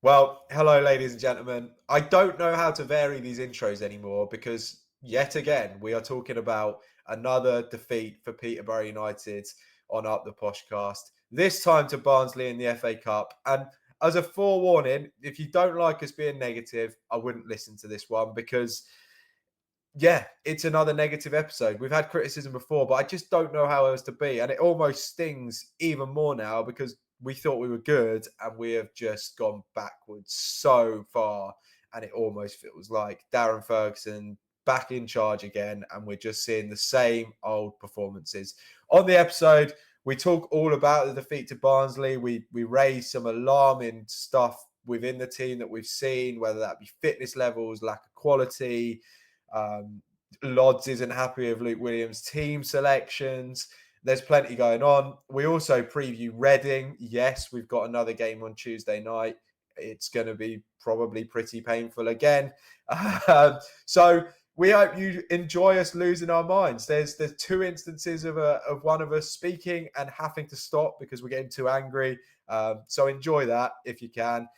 Well, hello, ladies and gentlemen. I don't know how to vary these intros anymore because yet again, we are talking about another defeat for Peterborough United on Up The Poshcast, this time to Barnsley in the FA Cup. And as a forewarning, if you don't like us being negative, I wouldn't listen to this one because it's another negative episode. We've had criticism before, but I just don't know how else to be. And it almost stings even more now because we thought we were good and we have just gone backwards so far. And it almost feels like Darren Ferguson back in charge again. And we're just seeing the same old performances. On the episode, we talk all about the defeat to Barnsley. We raise some alarming stuff within the team that we've seen, whether that be fitness levels, lack of quality. Lodz isn't happy with Luke Williams' team selections. There's plenty going on. We also preview Reading. Yes, we've got another game on Tuesday night. It's going to be probably pretty painful again. So we hope you enjoy us losing our minds. There's two instances of one of us speaking and having to stop because we're getting too angry. So enjoy that if you can.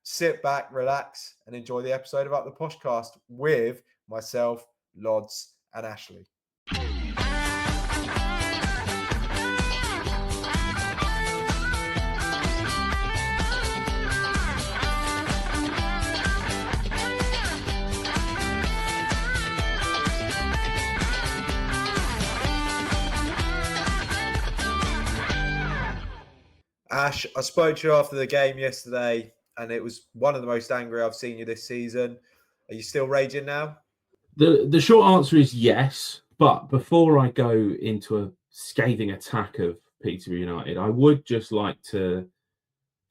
Sit back, relax, and enjoy the episode of Up The Poshcast with myself, Lodz and Ashley. Ash, I spoke to you after the game yesterday, and it was one of the most angry I've seen you this season. Are you still raging now? The short answer is yes. But before I go into a scathing attack of Peterborough United, I would just like to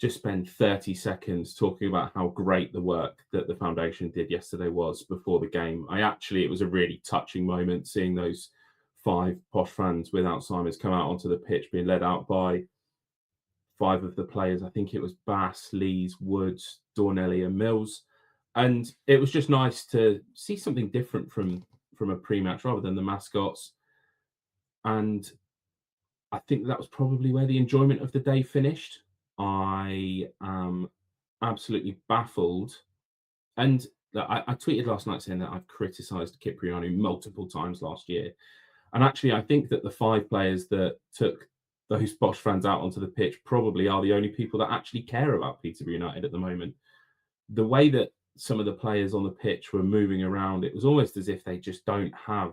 spend 30 seconds talking about how great the work that the foundation did yesterday was before the game. It was a really touching moment seeing those 5 Posh fans with Alzheimer's come out onto the pitch, being led out by 5 of the players. I think it was Bass, Lees, Woods, Dornelli and Mills. And it was just nice to see something different from a pre-match rather than the mascots. And I think that was probably where the enjoyment of the day finished. I am absolutely baffled. And I tweeted last night saying that I've criticised Cipriano multiple times last year. And actually, I think that the 5 players that took those Posh fans out onto the pitch probably are the only people that actually care about Peterborough United at the moment. The way that some of the players on the pitch were moving around, it was almost as if they just don't have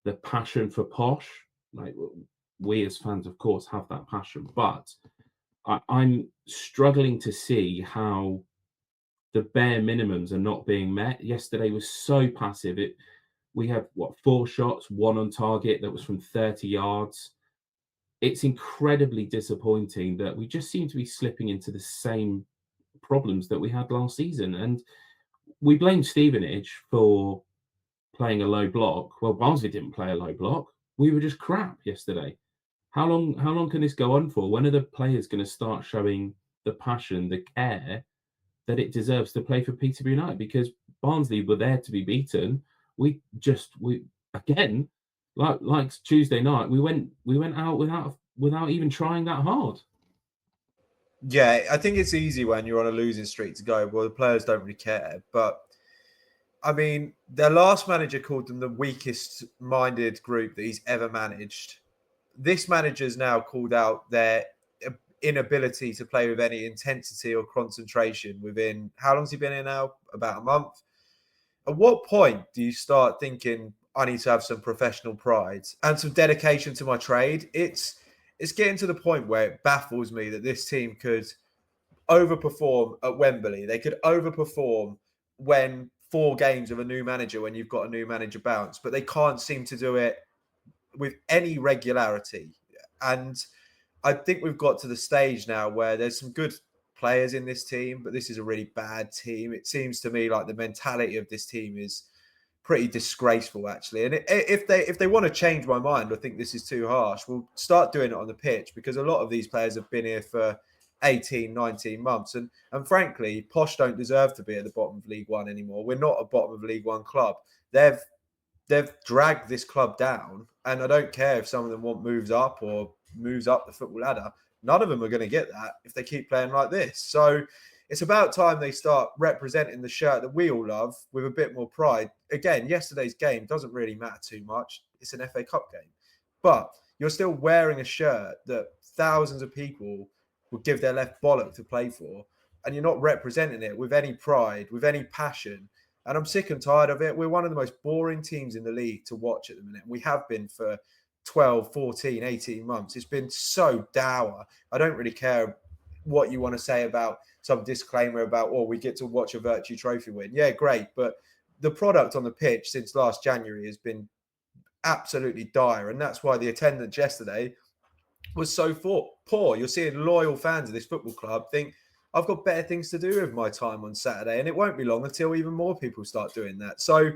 the passion for Posh. Like, we as fans, of course, have that passion, but I'm struggling to see how the bare minimums are not being met. Yesterday was so passive. We have 4 shots, 1 on target that was from 30 yards. It's incredibly disappointing that we just seem to be slipping into the same problems that we had last season. And we blame Stevenage for playing a low block. Well, Barnsley didn't play a low block. We were just crap yesterday. How long can this go on for? When are the players going to start showing the passion, the care that it deserves to play for Peterborough United? Because Barnsley were there to be beaten. We again, like Tuesday night, we went out without even trying that hard. Yeah, I think it's easy when you're on a losing streak to go, well, the players don't really care. But I mean, their last manager called them the weakest-minded group that he's ever managed. This manager's now called out their inability to play with any intensity or concentration within, how long's he been here now? About a month. At what point do you start thinking, I need to have some professional pride and some dedication to my trade? It's getting to the point where it baffles me that this team could overperform at Wembley. They could overperform when 4 games of a new manager, when you've got a new manager bounce, but they can't seem to do it with any regularity. And I think we've got to the stage now where there's some good players in this team, but this is a really bad team. It seems to me like the mentality of this team is pretty disgraceful, actually. And if they want to change my mind, I think this is too harsh, we'll start doing it on the pitch, because a lot of these players have been here for 18, 19 months. And frankly, Posh don't deserve to be at the bottom of League One anymore. We're not a bottom of League One club. They've dragged this club down, and I don't care if some of them want moves up or moves up the football ladder. None of them are going to get that if they keep playing like this. So it's about time they start representing the shirt that we all love with a bit more pride. Again, yesterday's game doesn't really matter too much. It's an FA Cup game. But you're still wearing a shirt that thousands of people would give their left bollock to play for. And you're not representing it with any pride, with any passion. And I'm sick and tired of it. We're one of the most boring teams in the league to watch at the minute. We have been for 12, 14, 18 months. It's been so dour. I don't really care what you want to say about some disclaimer about, oh, we get to watch a Virtue Trophy win. Yeah, great. But the product on the pitch since last January has been absolutely dire. And that's why the attendance yesterday was so poor. You're seeing loyal fans of this football club think, I've got better things to do with my time on Saturday. And it won't be long until even more people start doing that. So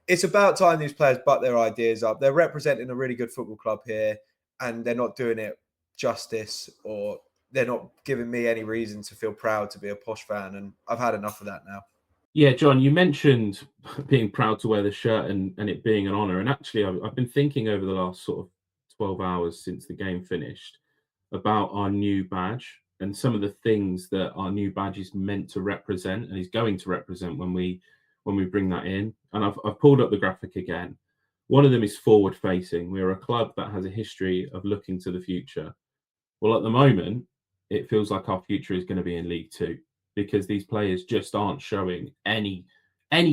it's about time these players butt their ideas up. They're representing a really good football club here, and they're not doing it justice, or they're not giving me any reason to feel proud to be a Posh fan. And I've had enough of that now. Yeah, John, you mentioned being proud to wear the shirt and it being an honour. And actually, I've been thinking over the last sort of 12 hours since the game finished about our new badge and some of the things that our new badge is meant to represent and is going to represent when we bring that in. And I've pulled up the graphic again. One of them is forward facing. We're a club that has a history of looking to the future. Well, at the moment, it feels like our future is going to be in League Two, because these players just aren't showing any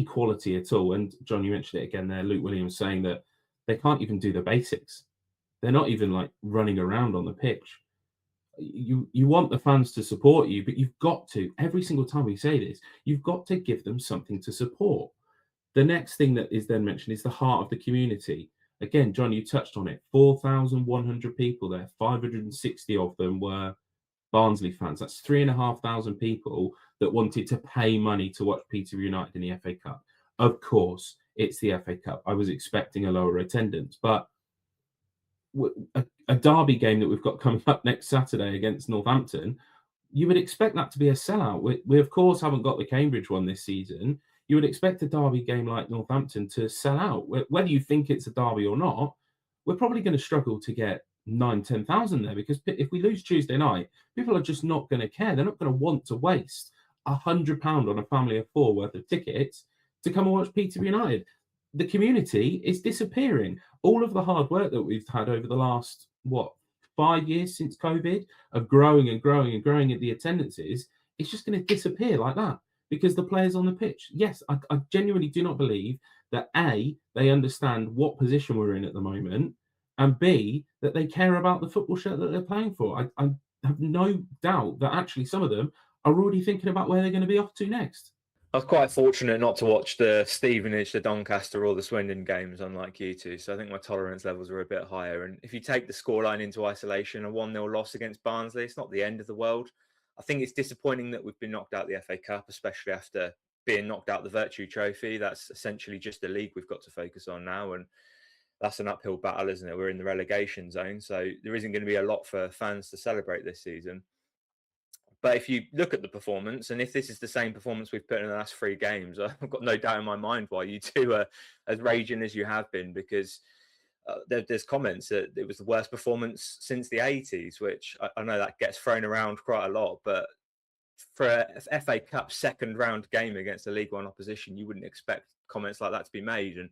quality at all. And John, you mentioned it again there, Luke Williams saying that they can't even do the basics. They're not even like running around on the pitch. You want the fans to support you, but you've got to, every single time we say this, you've got to give them something to support. The next thing that is then mentioned is the heart of the community. Again, John, you touched on it. 4,100 people there. 560 of them were Barnsley fans. That's 3,500 people that wanted to pay money to watch Peterborough United in the FA Cup. Of course, it's the FA Cup. I was expecting a lower attendance, but a derby game that we've got coming up next Saturday against Northampton, you would expect that to be a sellout. We of course haven't got the Cambridge one this season. You would expect a derby game like Northampton to sell out. Whether you think it's a derby or not, we're probably going to struggle to get 10,000 there, because if we lose Tuesday night, people are just not going to care. They're not going to want to waste £100 on a family of four worth of tickets to come and watch Peterborough United. The community is disappearing. All of the hard work that we've had over the last 5 years since COVID of growing and growing and growing at the attendances, it's just going to disappear like that because the players on the pitch. Yes, I genuinely do not believe that A, they understand what position we're in at the moment, and B, that they care about the football shirt that they're playing for. I have no doubt that actually some of them are already thinking about where they're going to be off to next. I was quite fortunate not to watch the Stevenage, the Doncaster or the Swindon games, unlike you two. So I think my tolerance levels were a bit higher. And if you take the scoreline into isolation, a 1-0 loss against Barnsley, it's not the end of the world. I think it's disappointing that we've been knocked out the FA Cup, especially after being knocked out the Virtue Trophy. That's essentially just the league we've got to focus on now. And that's an uphill battle, isn't it? We're in the relegation zone. So there isn't going to be a lot for fans to celebrate this season. But if you look at the performance, and if this is the same performance we've put in the last 3 games, I've got no doubt in my mind why you two are as raging as you have been, because there's comments that it was the worst performance since the 80s, which I know that gets thrown around quite a lot. But for a FA Cup second round game against a League One opposition, you wouldn't expect comments like that to be made. And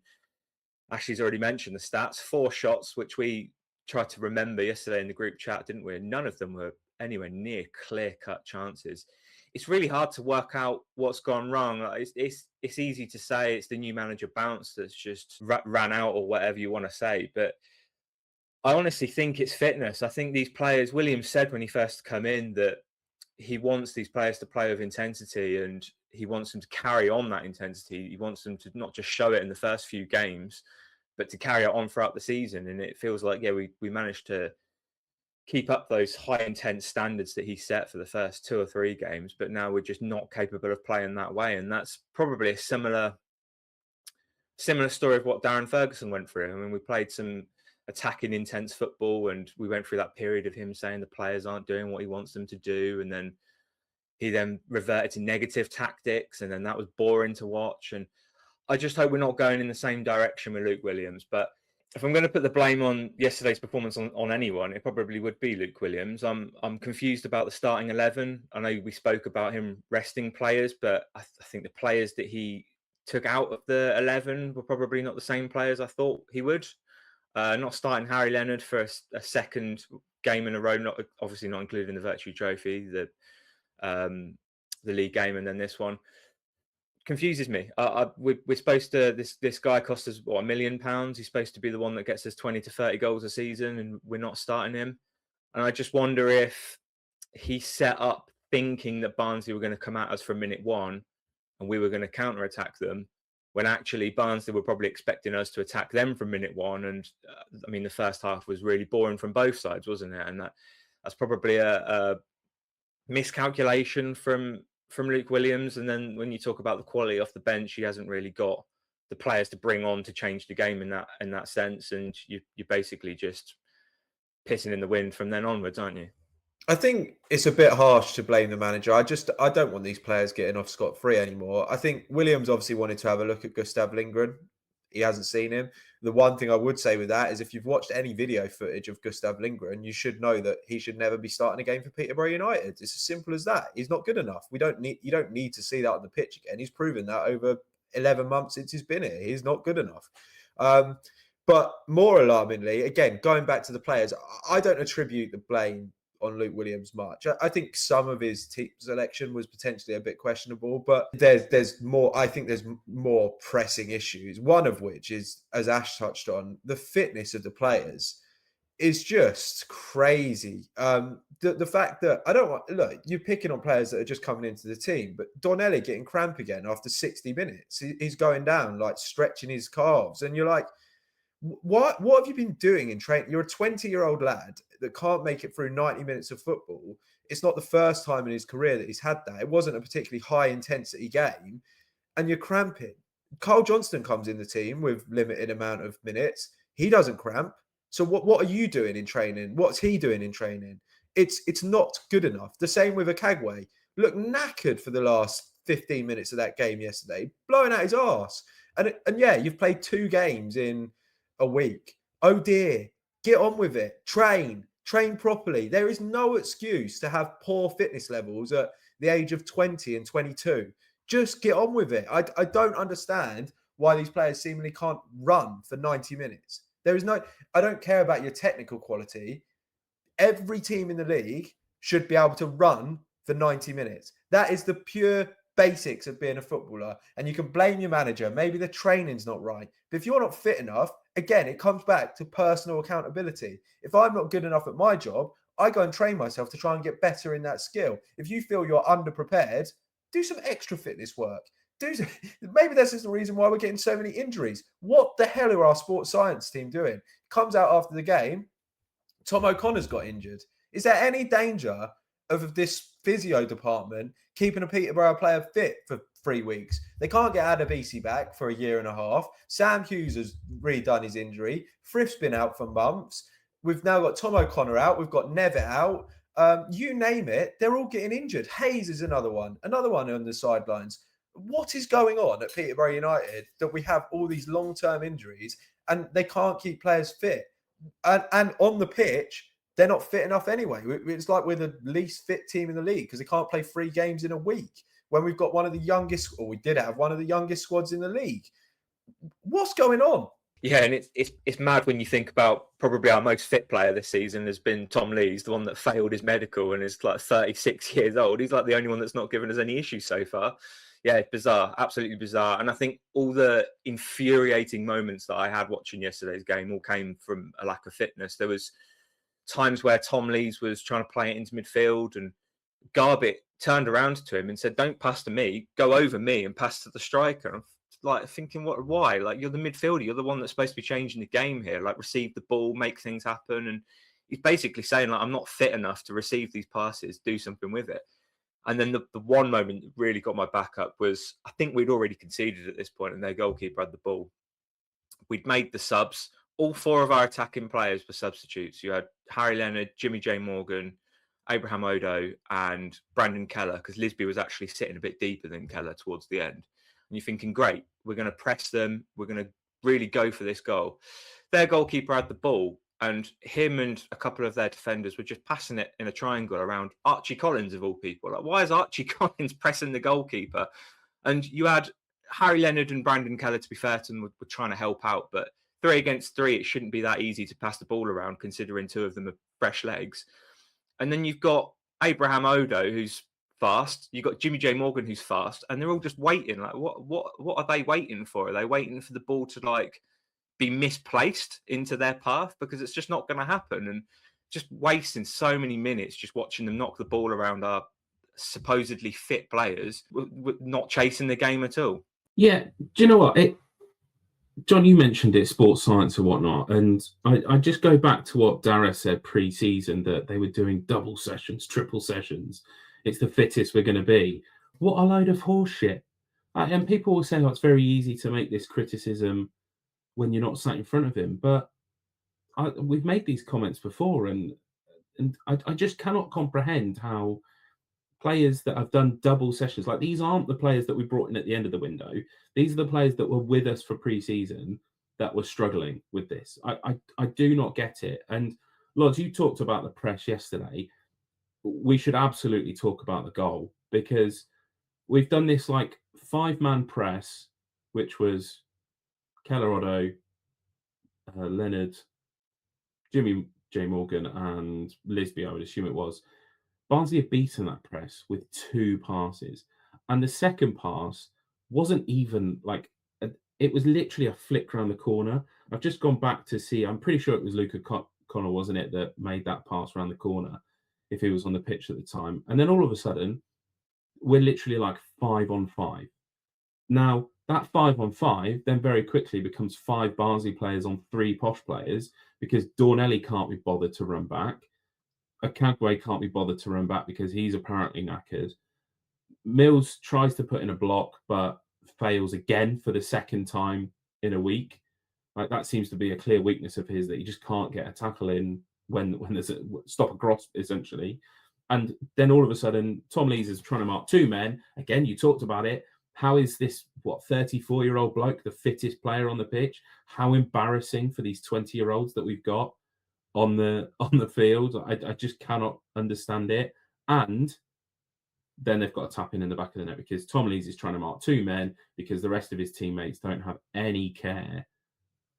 Ashley's already mentioned the stats. 4 shots, which we tried to remember yesterday in the group chat, didn't we? None of them were anywhere near clear-cut chances. It's really hard to work out what's gone wrong. It's easy to say it's the new manager bounce that's just ran out, or whatever you want to say. But I honestly think it's fitness. I think these players, Williams said when he first came in that he wants these players to play with intensity, and he wants them to carry on that intensity. He wants them to not just show it in the first few games, but to carry it on throughout the season. And it feels like, yeah, we managed to keep up those high intense standards that he set for the first 2 or 3 games, but now we're just not capable of playing that way. And that's probably a similar story of what Darren Ferguson went through. I mean, we played some attacking intense football, and we went through that period of him saying the players aren't doing what he wants them to do, and then he reverted to negative tactics, and then that was boring to watch. And I just hope we're not going in the same direction with Luke Williams. But if I'm going to put the blame on yesterday's performance on anyone, it probably would be Luke Williams. I'm confused about the starting 11. I know we spoke about him resting players, but I think the players that he took out of the 11 were probably not the same players I thought he would. Not starting Harry Leonard for a second game in a row, obviously not including the Virtue Trophy, the league game, and then this one. Confuses me. We're supposed to. This guy cost us what, £1 million. He's supposed to be the one that gets us 20 to 30 goals a season, and we're not starting him. And I just wonder if he set up thinking that Barnsley were going to come at us from minute one, and we were going to counter attack them, when actually Barnsley were probably expecting us to attack them from minute one. And I mean, the first half was really boring from both sides, wasn't it? And that's probably a miscalculation from Luke Williams. And then when you talk about the quality off the bench, he hasn't really got the players to bring on to change the game in that sense. And you're basically just pissing in the wind from then onwards, aren't you? I think it's a bit harsh to blame the manager. I don't want these players getting off scot-free anymore. I think Williams obviously wanted to have a look at Gustav Lindgren. He hasn't seen him. The one thing I would say with that is if you've watched any video footage of Gustav Lindgren, you should know that he should never be starting a game for Peterborough United. It's as simple as that. He's not good enough. You don't need to see that on the pitch again. He's proven that over 11 months since he's been here. He's not good enough. But more alarmingly, again, going back to the players, I don't attribute the blame on Luke Williams much. I think some of his team selection was potentially a bit questionable, but there's more. I think there's more pressing issues. One of which is, as Ash touched on, the fitness of the players is just crazy. The fact that look, you're picking on players that are just coming into the team, but Donnelly getting cramp again after 60 minutes. He's going down, like stretching his calves, and you're like, what have you been doing in training? You're a 20-year-old lad that can't make it through 90 minutes of football. It's not the first time in his career that he's had that. It wasn't a particularly high-intensity game, and you're cramping. Carl Johnston comes in the team with limited amount of minutes. He doesn't cramp. So what are you doing in training? What's he doing in training? It's not good enough. The same with Akagwe. Look knackered for the last 15 minutes of that game yesterday, blowing out his arse. And yeah, you've played 2 games in a week. Oh dear, get on with it. Train properly. There is no excuse to have poor fitness levels at the age of 20 and 22. Just get on with it. I don't understand why these players seemingly can't run for 90 minutes. I don't care about your technical quality. Every team in the league should be able to run for 90 minutes. That is the pure basics of being a footballer. And you can blame your manager. Maybe the training's not right. But if you're not fit enough, again, it comes back to personal accountability. If I'm not good enough at my job, I go and train myself to try and get better in that skill. If you feel you're underprepared, do some extra fitness work. Maybe this is the reason why we're getting so many injuries. What the hell are our sports science team doing? Comes out after the game, Tom O'Connor's got injured. Is there any danger of this physio department keeping a Peterborough player fit for 3 weeks? They can't get Adebisi back for 1.5 years. Sam Hughes has redone his injury. Frith's been out for months. We've now got Tom O'Connor out. We've got Nevitt out. You name it, they're all getting injured. Hayes is another one on the sidelines. What is going on at Peterborough United that we have all these long-term injuries and they can't keep players fit? And on the pitch, they're not fit enough anyway. It's like we're the least fit team in the league because they can't play 3 games in a week when we've got one of the youngest, or we did have one of the youngest squads in the league. What's going on? Yeah, and it's mad when you think about probably our most fit player this season has been Tom Lees, the one that failed his medical and is like 36 years old. He's like the only one that's not given us any issues so far. Yeah, it's bizarre, absolutely bizarre. And I think all the infuriating moments that I had watching yesterday's game all came from a lack of fitness. There was times where Tom Lees was trying to play it into midfield and Garbett turned around to him and said, "Don't pass to me, go over me and pass to the striker." I'm like thinking, why? Like, you're the midfielder, you're the one that's supposed to be changing the game here. Like, receive the ball, make things happen. And he's basically saying, like, I'm not fit enough to receive these passes, do something with it. And then the one moment that really got my back up was, I think we'd already conceded at this point and their goalkeeper had the ball. We'd made the subs. All 4 of our attacking players were substitutes. You had Harry Leonard, Jimmy J. Morgan, Abraham Odo, and Brandon Keller, because Lisby was actually sitting a bit deeper than Keller towards the end. And you're thinking, great, we're going to press them. We're going to really go for this goal. Their goalkeeper had the ball, and him and a couple of their defenders were just passing it in a triangle around Archie Collins, of all people. Like, why is Archie Collins pressing the goalkeeper? And you had Harry Leonard and Brandon Keller, to be fair to them, were trying to help out. But 3 against 3, it shouldn't be that easy to pass the ball around, considering 2 of them are fresh legs. And then you've got Abraham Odo, who's fast. You've got Jimmy J Morgan, who's fast. And they're all just waiting. Like, what are they waiting for? Are they waiting for the ball to, like, be misplaced into their path? Because it's just not going to happen. And just wasting so many minutes just watching them knock the ball around our supposedly fit players, not chasing the game at all. Yeah, do you know what? John, you mentioned it, sports science and whatnot, and I just go back to what Darragh said pre-season, that they were doing double sessions, triple sessions. It's the fittest we're going to be. What a load of horseshit. And people will say, oh, it's very easy to make this criticism when you're not sat in front of him. But we've made these comments before, and I just cannot comprehend how players that have done double sessions, like, these aren't the players that we brought in at the end of the window. These are the players that were with us for pre-season that were struggling with this. I do not get it. And Lodz, you talked about the press yesterday. We should absolutely talk about the goal, because we've done this like 5-man press, which was Keller, Odo, Leonard, Jimmy J Morgan and Lisby, I would assume it was. Barnsley had beaten that press with 2 passes. And the second pass wasn't even like, it was literally a flick around the corner. I've just gone back to see, I'm pretty sure it was Luca Connor, wasn't it, that made that pass around the corner, if he was on the pitch at the time. And then all of a sudden, we're literally like 5-on-5. Now, that 5-on-5 then very quickly becomes 5 Barnsley players on 3 Posh players, because Dornelli can't be bothered to run back. Akagwe can't be bothered to run back because he's apparently knackered. Mills tries to put in a block, but fails again for the second time in a week. Like, that seems to be a clear weakness of his, that he just can't get a tackle in when there's a stop across, essentially. And then all of a sudden, Tom Lees is trying to mark 2 men. Again, you talked about it. How is this, 34-year-old bloke the fittest player on the pitch? How embarrassing for these 20-year-olds that we've got on the field. I just cannot understand it. And then they've got a tap in the back of the net, because Tom Lees is trying to mark 2 men because the rest of his teammates don't have any care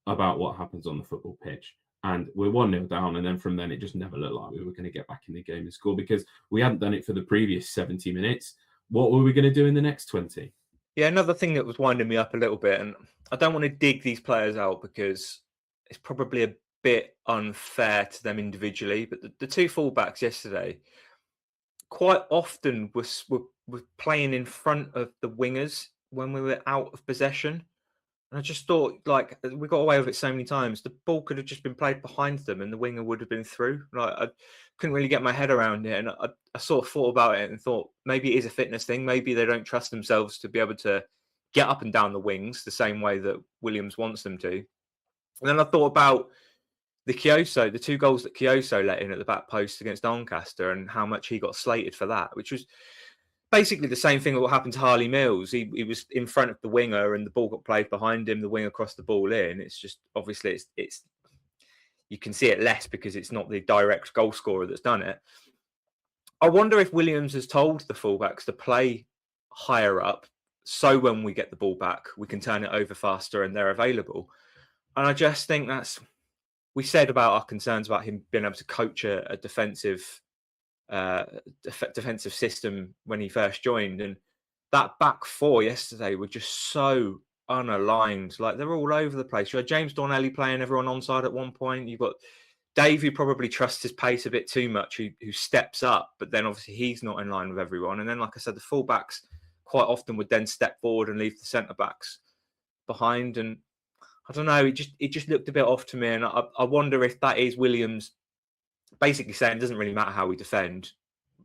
about what happens on the football pitch. And we're 1-0 down, and then from then it just never looked like we were going to get back in the game and score, because we hadn't done it for the previous 70 minutes. What were we going to do in the next 20? Yeah, another thing that was winding me up a little bit, and I don't want to dig these players out because it's probably a bit unfair to them individually, but the 2 fullbacks yesterday quite often were playing in front of the wingers when we were out of possession. And I just thought, like, we got away with it so many times. The ball could have just been played behind them and the winger would have been through. Like, I couldn't really get my head around it. And I sort of thought about it and thought, maybe it is a fitness thing. Maybe they don't trust themselves to be able to get up and down the wings the same way that Williams wants them to. And then I thought about the 2 goals that Kyoso let in at the back post against Doncaster, and how much he got slated for that, which was basically the same thing that what happened to Harley Mills. He was in front of the winger and the ball got played behind him. The winger crossed the ball in. It's just, obviously, it's you can see it less because it's not the direct goal scorer that's done it. I wonder if Williams has told the fullbacks to play higher up, so when we get the ball back, we can turn it over faster and they're available. And I just think we said about our concerns about him being able to coach a defensive system when he first joined, and that back 4 yesterday were just so unaligned. Like, they're all over the place. You had James Dornelli playing everyone onside at one point. You've got Dave, who probably trusts his pace a bit too much, who steps up, but then obviously he's not in line with everyone. And then, like I said, the fullbacks quite often would then step forward and leave the centre backs behind. And I don't know, it just looked a bit off to me. And I wonder if that is Williams basically saying it doesn't really matter how we defend.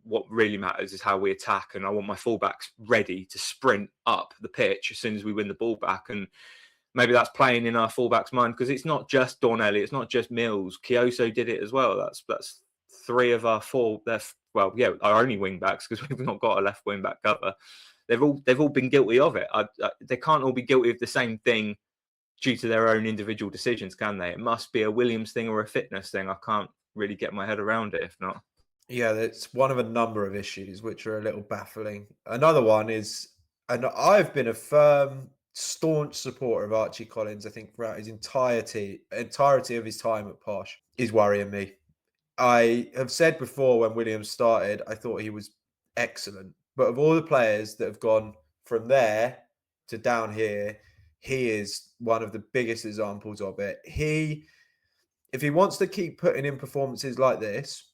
What really matters is how we attack. And I want my fullbacks ready to sprint up the pitch as soon as we win the ball back. And maybe that's playing in our fullbacks' mind, because it's not just Dornelli, it's not just Mills. Kyoso did it as well. That's 3 of our 4. Our only wing backs, because we've not got a left wing back cover. They've all been guilty of it. They can't all be guilty of the same thing due to their own individual decisions, can they? It must be a Williams thing or a fitness thing. I can't really get my head around it if not. Yeah, it's one of a number of issues which are a little baffling. Another one is, and I've been a firm, staunch supporter of Archie Collins, I think, throughout his entirety of his time at Posh, is worrying me. I have said before, when Williams started, I thought he was excellent. But of all the players that have gone from there to down here, he is one of the biggest examples of it. If he wants to keep putting in performances like this,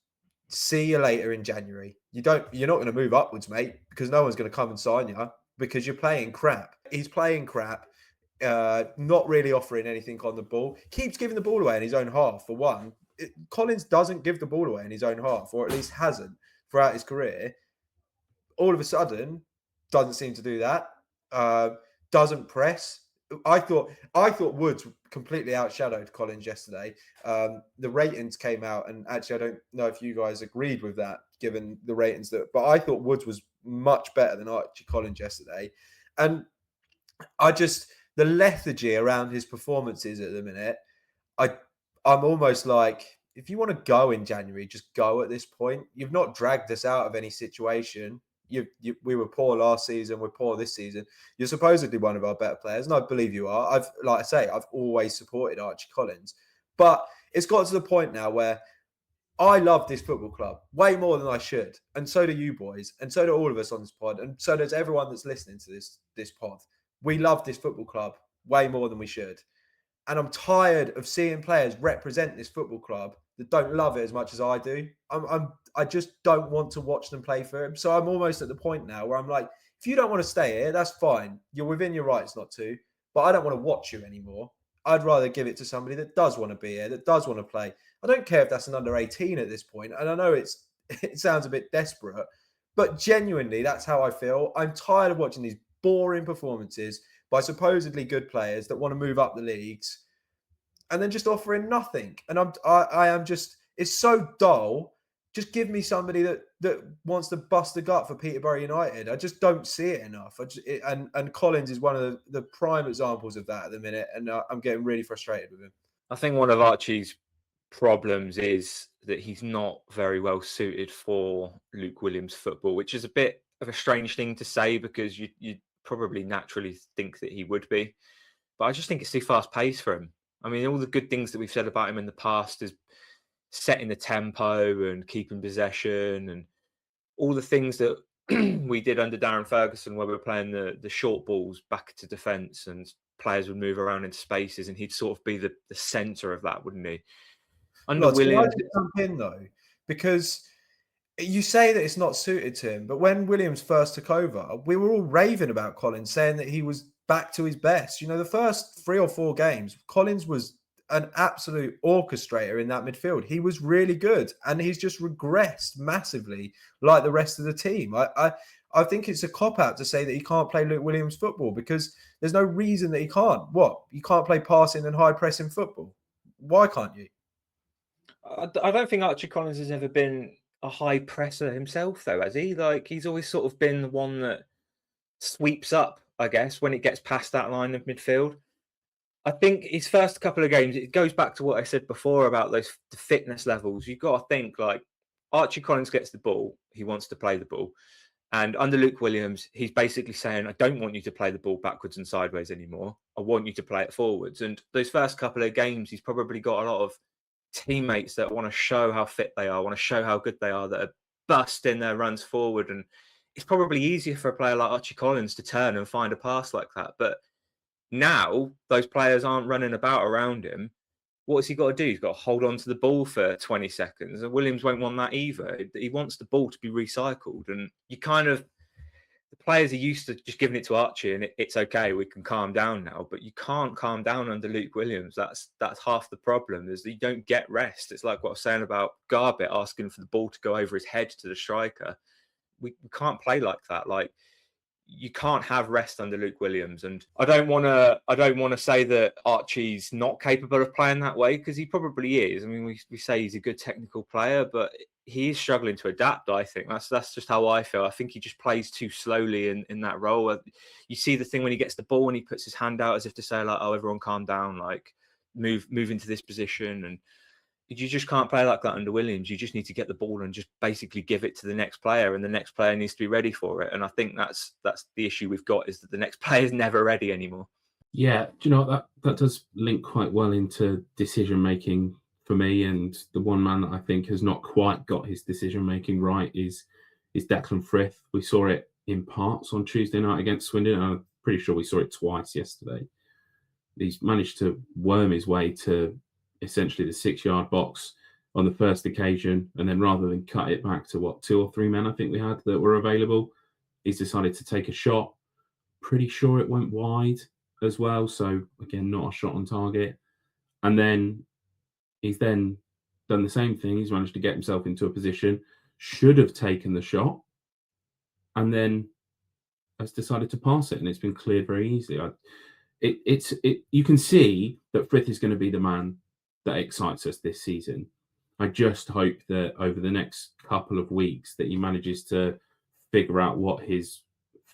see you later in January. You're not going to move upwards, mate, because no one's going to come and sign you because you're playing crap. He's playing crap, not really offering anything on the ball. Keeps giving the ball away in his own half, for one. Collins doesn't give the ball away in his own half, or at least hasn't throughout his career. All of a sudden, doesn't seem to do that. Doesn't press. I thought Woods completely outshadowed Collins yesterday. The ratings came out, and actually, I don't know if you guys agreed with that, given the ratings but I thought Woods was much better than Archie Collins yesterday. And the lethargy around his performances at the minute, I'm almost like, if you want to go in January, just go at this point. You've not dragged us out of any situation. We were poor last season. We're poor this season. You're supposedly one of our better players, and I believe you are. I've always supported Archie Collins, but it's got to the point now where I love this football club way more than I should, and so do you boys, and so do all of us on this pod, and so does everyone that's listening to this pod. We love this football club way more than we should, and I'm tired of seeing players represent this football club that don't love it as much as I do. I just don't want to watch them play for him. So I'm almost at the point now where I'm like, if you don't want to stay here, that's fine. You're within your rights not to, but I don't want to watch you anymore. I'd rather give it to somebody that does want to be here, that does want to play. I don't care if that's an under 18 at this point. And I know it sounds a bit desperate, but genuinely, that's how I feel. I'm tired of watching these boring performances by supposedly good players that want to move up the leagues and then just offering nothing. And I am just, it's so dull. Just give me somebody that wants to bust a gut for Peterborough United. I just don't see it enough. And Collins is one of the prime examples of that at the minute, and I'm getting really frustrated with him. I think one of Archie's problems is that he's not very well suited for Luke Williams football, which is a bit of a strange thing to say because you probably naturally think that he would be. But I just think it's too fast paced for him. I mean, all the good things that we've said about him in the past is setting the tempo and keeping possession and all the things that we did under Darren Ferguson, where we were playing the short balls back to defence and players would move around into spaces and he'd sort of be the centre of that, wouldn't he? Under Williams, jump in though, because you say that it's not suited to him, but when Williams first took over, we were all raving about Collins, saying that he was back to his best. You know, the first 3 or 4 games, Collins was an absolute orchestrator in that midfield. He was really good, and he's just regressed massively, like the rest of the team. I think it's a cop-out to say that he can't play Luke Williams football because there's no reason that he can't. What? You can't play passing and high-pressing football? Why can't you? I don't think Archie Collins has ever been a high presser himself, though, has he? Like, he's always sort of been the one that sweeps up, I guess, when it gets past that line of midfield. I think his first couple of games, it goes back to what I said before about the fitness levels. You've got to think, like, Archie Collins gets the ball, he wants to play the ball. And under Luke Williams, he's basically saying, I don't want you to play the ball backwards and sideways anymore. I want you to play it forwards. And those first couple of games, he's probably got a lot of teammates that want to show how fit they are, want to show how good they are, that are busting their runs forward. And it's probably easier for a player like Archie Collins to turn and find a pass like that. But now those players aren't running about around him. What's he got to do? He's got to hold on to the ball for 20 seconds. And Williams won't want that either. He wants the ball to be recycled. And you kind of, the players are used to just giving it to Archie and it's okay, we can calm down now. But you can't calm down under Luke Williams. That's half the problem, is that you don't get rest. It's like what I was saying about Garbett asking for the ball to go over his head to the striker. We can't play like that. Like, you can't have rest under Luke Williams. And I don't want to say that Archie's not capable of playing that way, because he probably is. I mean, we say he's a good technical player, but he is struggling to adapt. I think that's just how I feel. I think he just plays too slowly in that role. You see the thing when he gets the ball and he puts his hand out as if to say like, "Oh, everyone, calm down. Like, move into this position." And you just can't play like that under Williams. You just need to get the ball and just basically give it to the next player, and the next player needs to be ready for it. And I think that's the issue we've got, is that the next player is never ready anymore. Yeah, do you know what, that does link quite well into decision making for me, and the one man that I think has not quite got his decision making right is Declan Frith. We saw it in parts on Tuesday night against Swindon, and I'm pretty sure we saw it twice yesterday. He's managed to worm his way to essentially the 6-yard box on the first occasion, and then rather than cut it back to 2 or 3 men I think we had that were available, he's decided to take a shot. Pretty sure it went wide as well, so again, not a shot on target. And then he's then done the same thing. He's managed to get himself into a position, should have taken the shot, and then has decided to pass it, and it's been cleared very easily. You can see that Frith is going to be the man that excites us this season. I just hope that over the next couple of weeks that he manages to figure out what his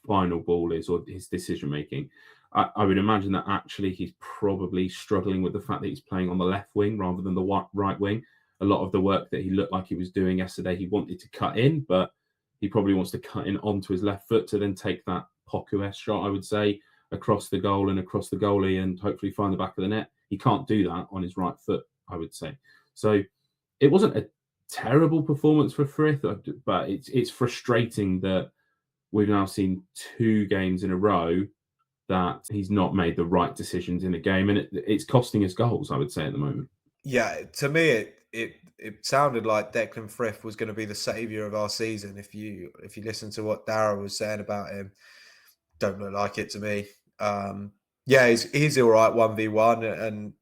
final ball is, or his decision making. I would imagine that actually he's probably struggling with the fact that he's playing on the left wing rather than the right wing. A lot of the work that he looked like he was doing yesterday, he wanted to cut in, but he probably wants to cut in onto his left foot to then take that Poku-esque shot, I would say, across the goal and across the goalie and hopefully find the back of the net. He can't do that on his right foot, I would say. So it wasn't a terrible performance for Frith, but it's frustrating that we've now seen 2 games in a row that he's not made the right decisions in a game, and it's costing us goals, I would say, at the moment. Yeah, to me, it sounded like Declan Frith was going to be the saviour of our season. If you listen to what Darragh was saying about him, don't look like it to me. Yeah, he's all right 1v1, and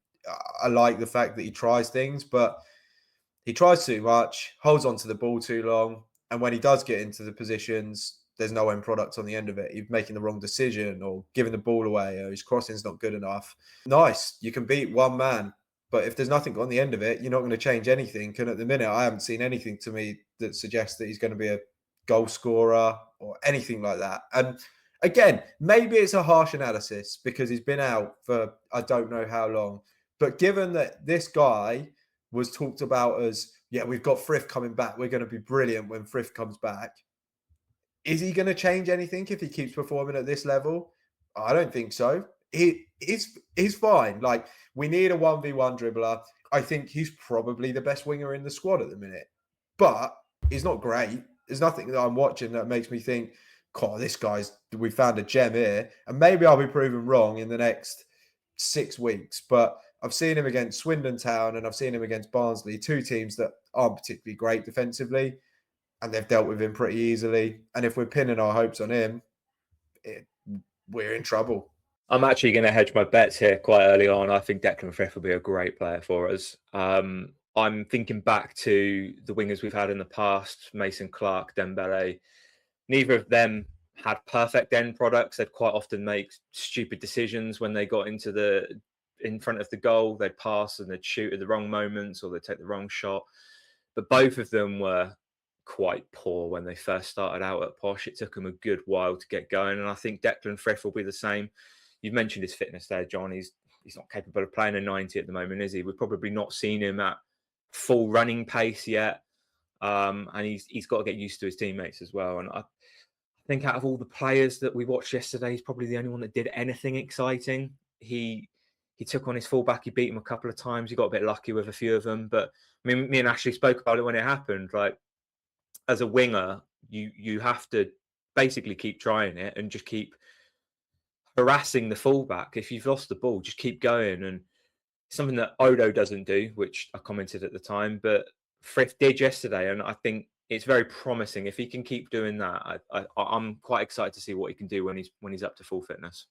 I like the fact that he tries things, but he tries too much, holds on to the ball too long, and when he does get into the positions, there's no end product on the end of it. He's making the wrong decision or giving the ball away, or his crossing's not good enough. Nice, you can beat one man, but if there's nothing on the end of it, you're not going to change anything. And at the minute, I haven't seen anything to me that suggests that he's going to be a goal scorer or anything like that. And again, maybe it's a harsh analysis because he's been out for I don't know how long. But given that this guy was talked about as, yeah, we've got Frith coming back, we're going to be brilliant when Frith comes back. Is he going to change anything if he keeps performing at this level? I don't think so. He's fine. Like, we need a 1v1 dribbler. I think he's probably the best winger in the squad at the minute. But he's not great. There's nothing that I'm watching that makes me think, God, we found a gem here. And maybe I'll be proven wrong in the next 6 weeks. But I've seen him against Swindon Town and I've seen him against Barnsley, 2 teams that aren't particularly great defensively. And they've dealt with him pretty easily. And if we're pinning our hopes on him, we're in trouble. I'm actually going to hedge my bets here quite early on. I think Declan Frith will be a great player for us. I'm thinking back to the wingers we've had in the past, Mason Clark, Dembele. Neither of them had perfect end products. They'd quite often make stupid decisions when they got in front of the goal. They'd pass and they'd shoot at the wrong moments, or they'd take the wrong shot. But both of them were quite poor when they first started out at Posh. It took them a good while to get going, and I think Declan Frith will be the same. You've mentioned his fitness there, John. He's not capable of playing a 90 at the moment, is he? We've probably not seen him at full running pace yet, and he's got to get used to his teammates as well. And I think out of all the players that we watched yesterday, he's probably the only one that did anything exciting. He took on his fullback. He beat him a couple of times. He got a bit lucky with a few of them. But I mean, me and Ashley spoke about it when it happened. Like, as a winger, you have to basically keep trying it and just keep harassing the fullback. If you've lost the ball, just keep going. And something that Odo doesn't do, which I commented at the time, but Frith did yesterday. And I think it's very promising. If he can keep doing that, I'm quite excited to see what he can do when he's up to full fitness.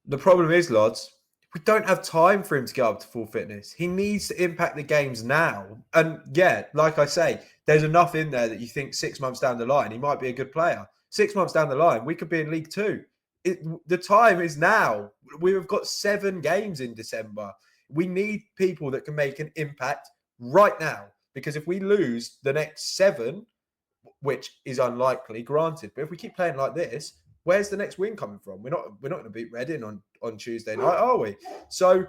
The problem is, Lodz, we don't have time for him to get up to full fitness. He needs to impact the games now. And yeah, like I say, there's enough in there that you think 6 months down the line, he might be a good player. 6 months down the line, we could be in League Two. The time is now. We've got 7 games in December. We need people that can make an impact right now. Because if we lose the next 7, which is unlikely, granted, but if we keep playing like this, where's the next win coming from? We're not going to beat Reading on Tuesday night, are we? So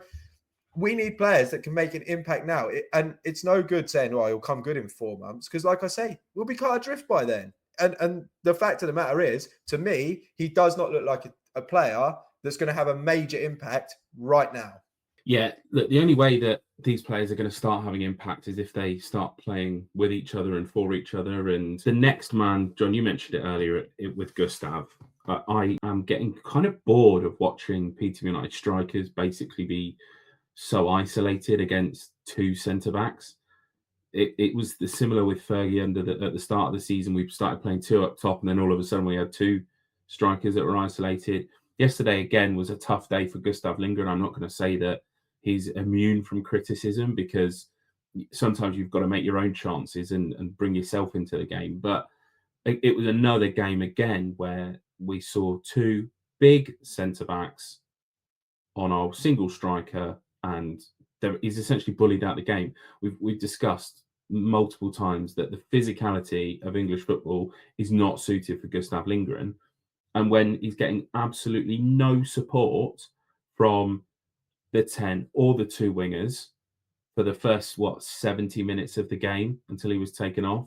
we need players that can make an impact now. And it's no good saying, oh, he'll come good in 4 months. Because like I say, we'll be cut adrift by then. And the fact of the matter is, to me, he does not look like a player that's going to have a major impact right now. Yeah, look, the only way that these players are going to start having impact is if they start playing with each other and for each other. And the next man, John, you mentioned it earlier with Gustav. I am getting kind of bored of watching Peterborough United strikers basically be so isolated against 2 centre-backs. It was similar with Fergie at the start of the season. We started playing 2 up top, and then all of a sudden we had 2 strikers that were isolated. Yesterday, again, was a tough day for Gustav Lindgren. I'm not going to say that he's immune from criticism, because sometimes you've got to make your own chances and bring yourself into the game. But it was another game again where we saw 2 big centre-backs on our single striker, and he's essentially bullied out the game. We've discussed multiple times that the physicality of English football is not suited for Gustav Lindgren. And when he's getting absolutely no support from the 10 or the 2 wingers for the first, 70 minutes of the game until he was taken off,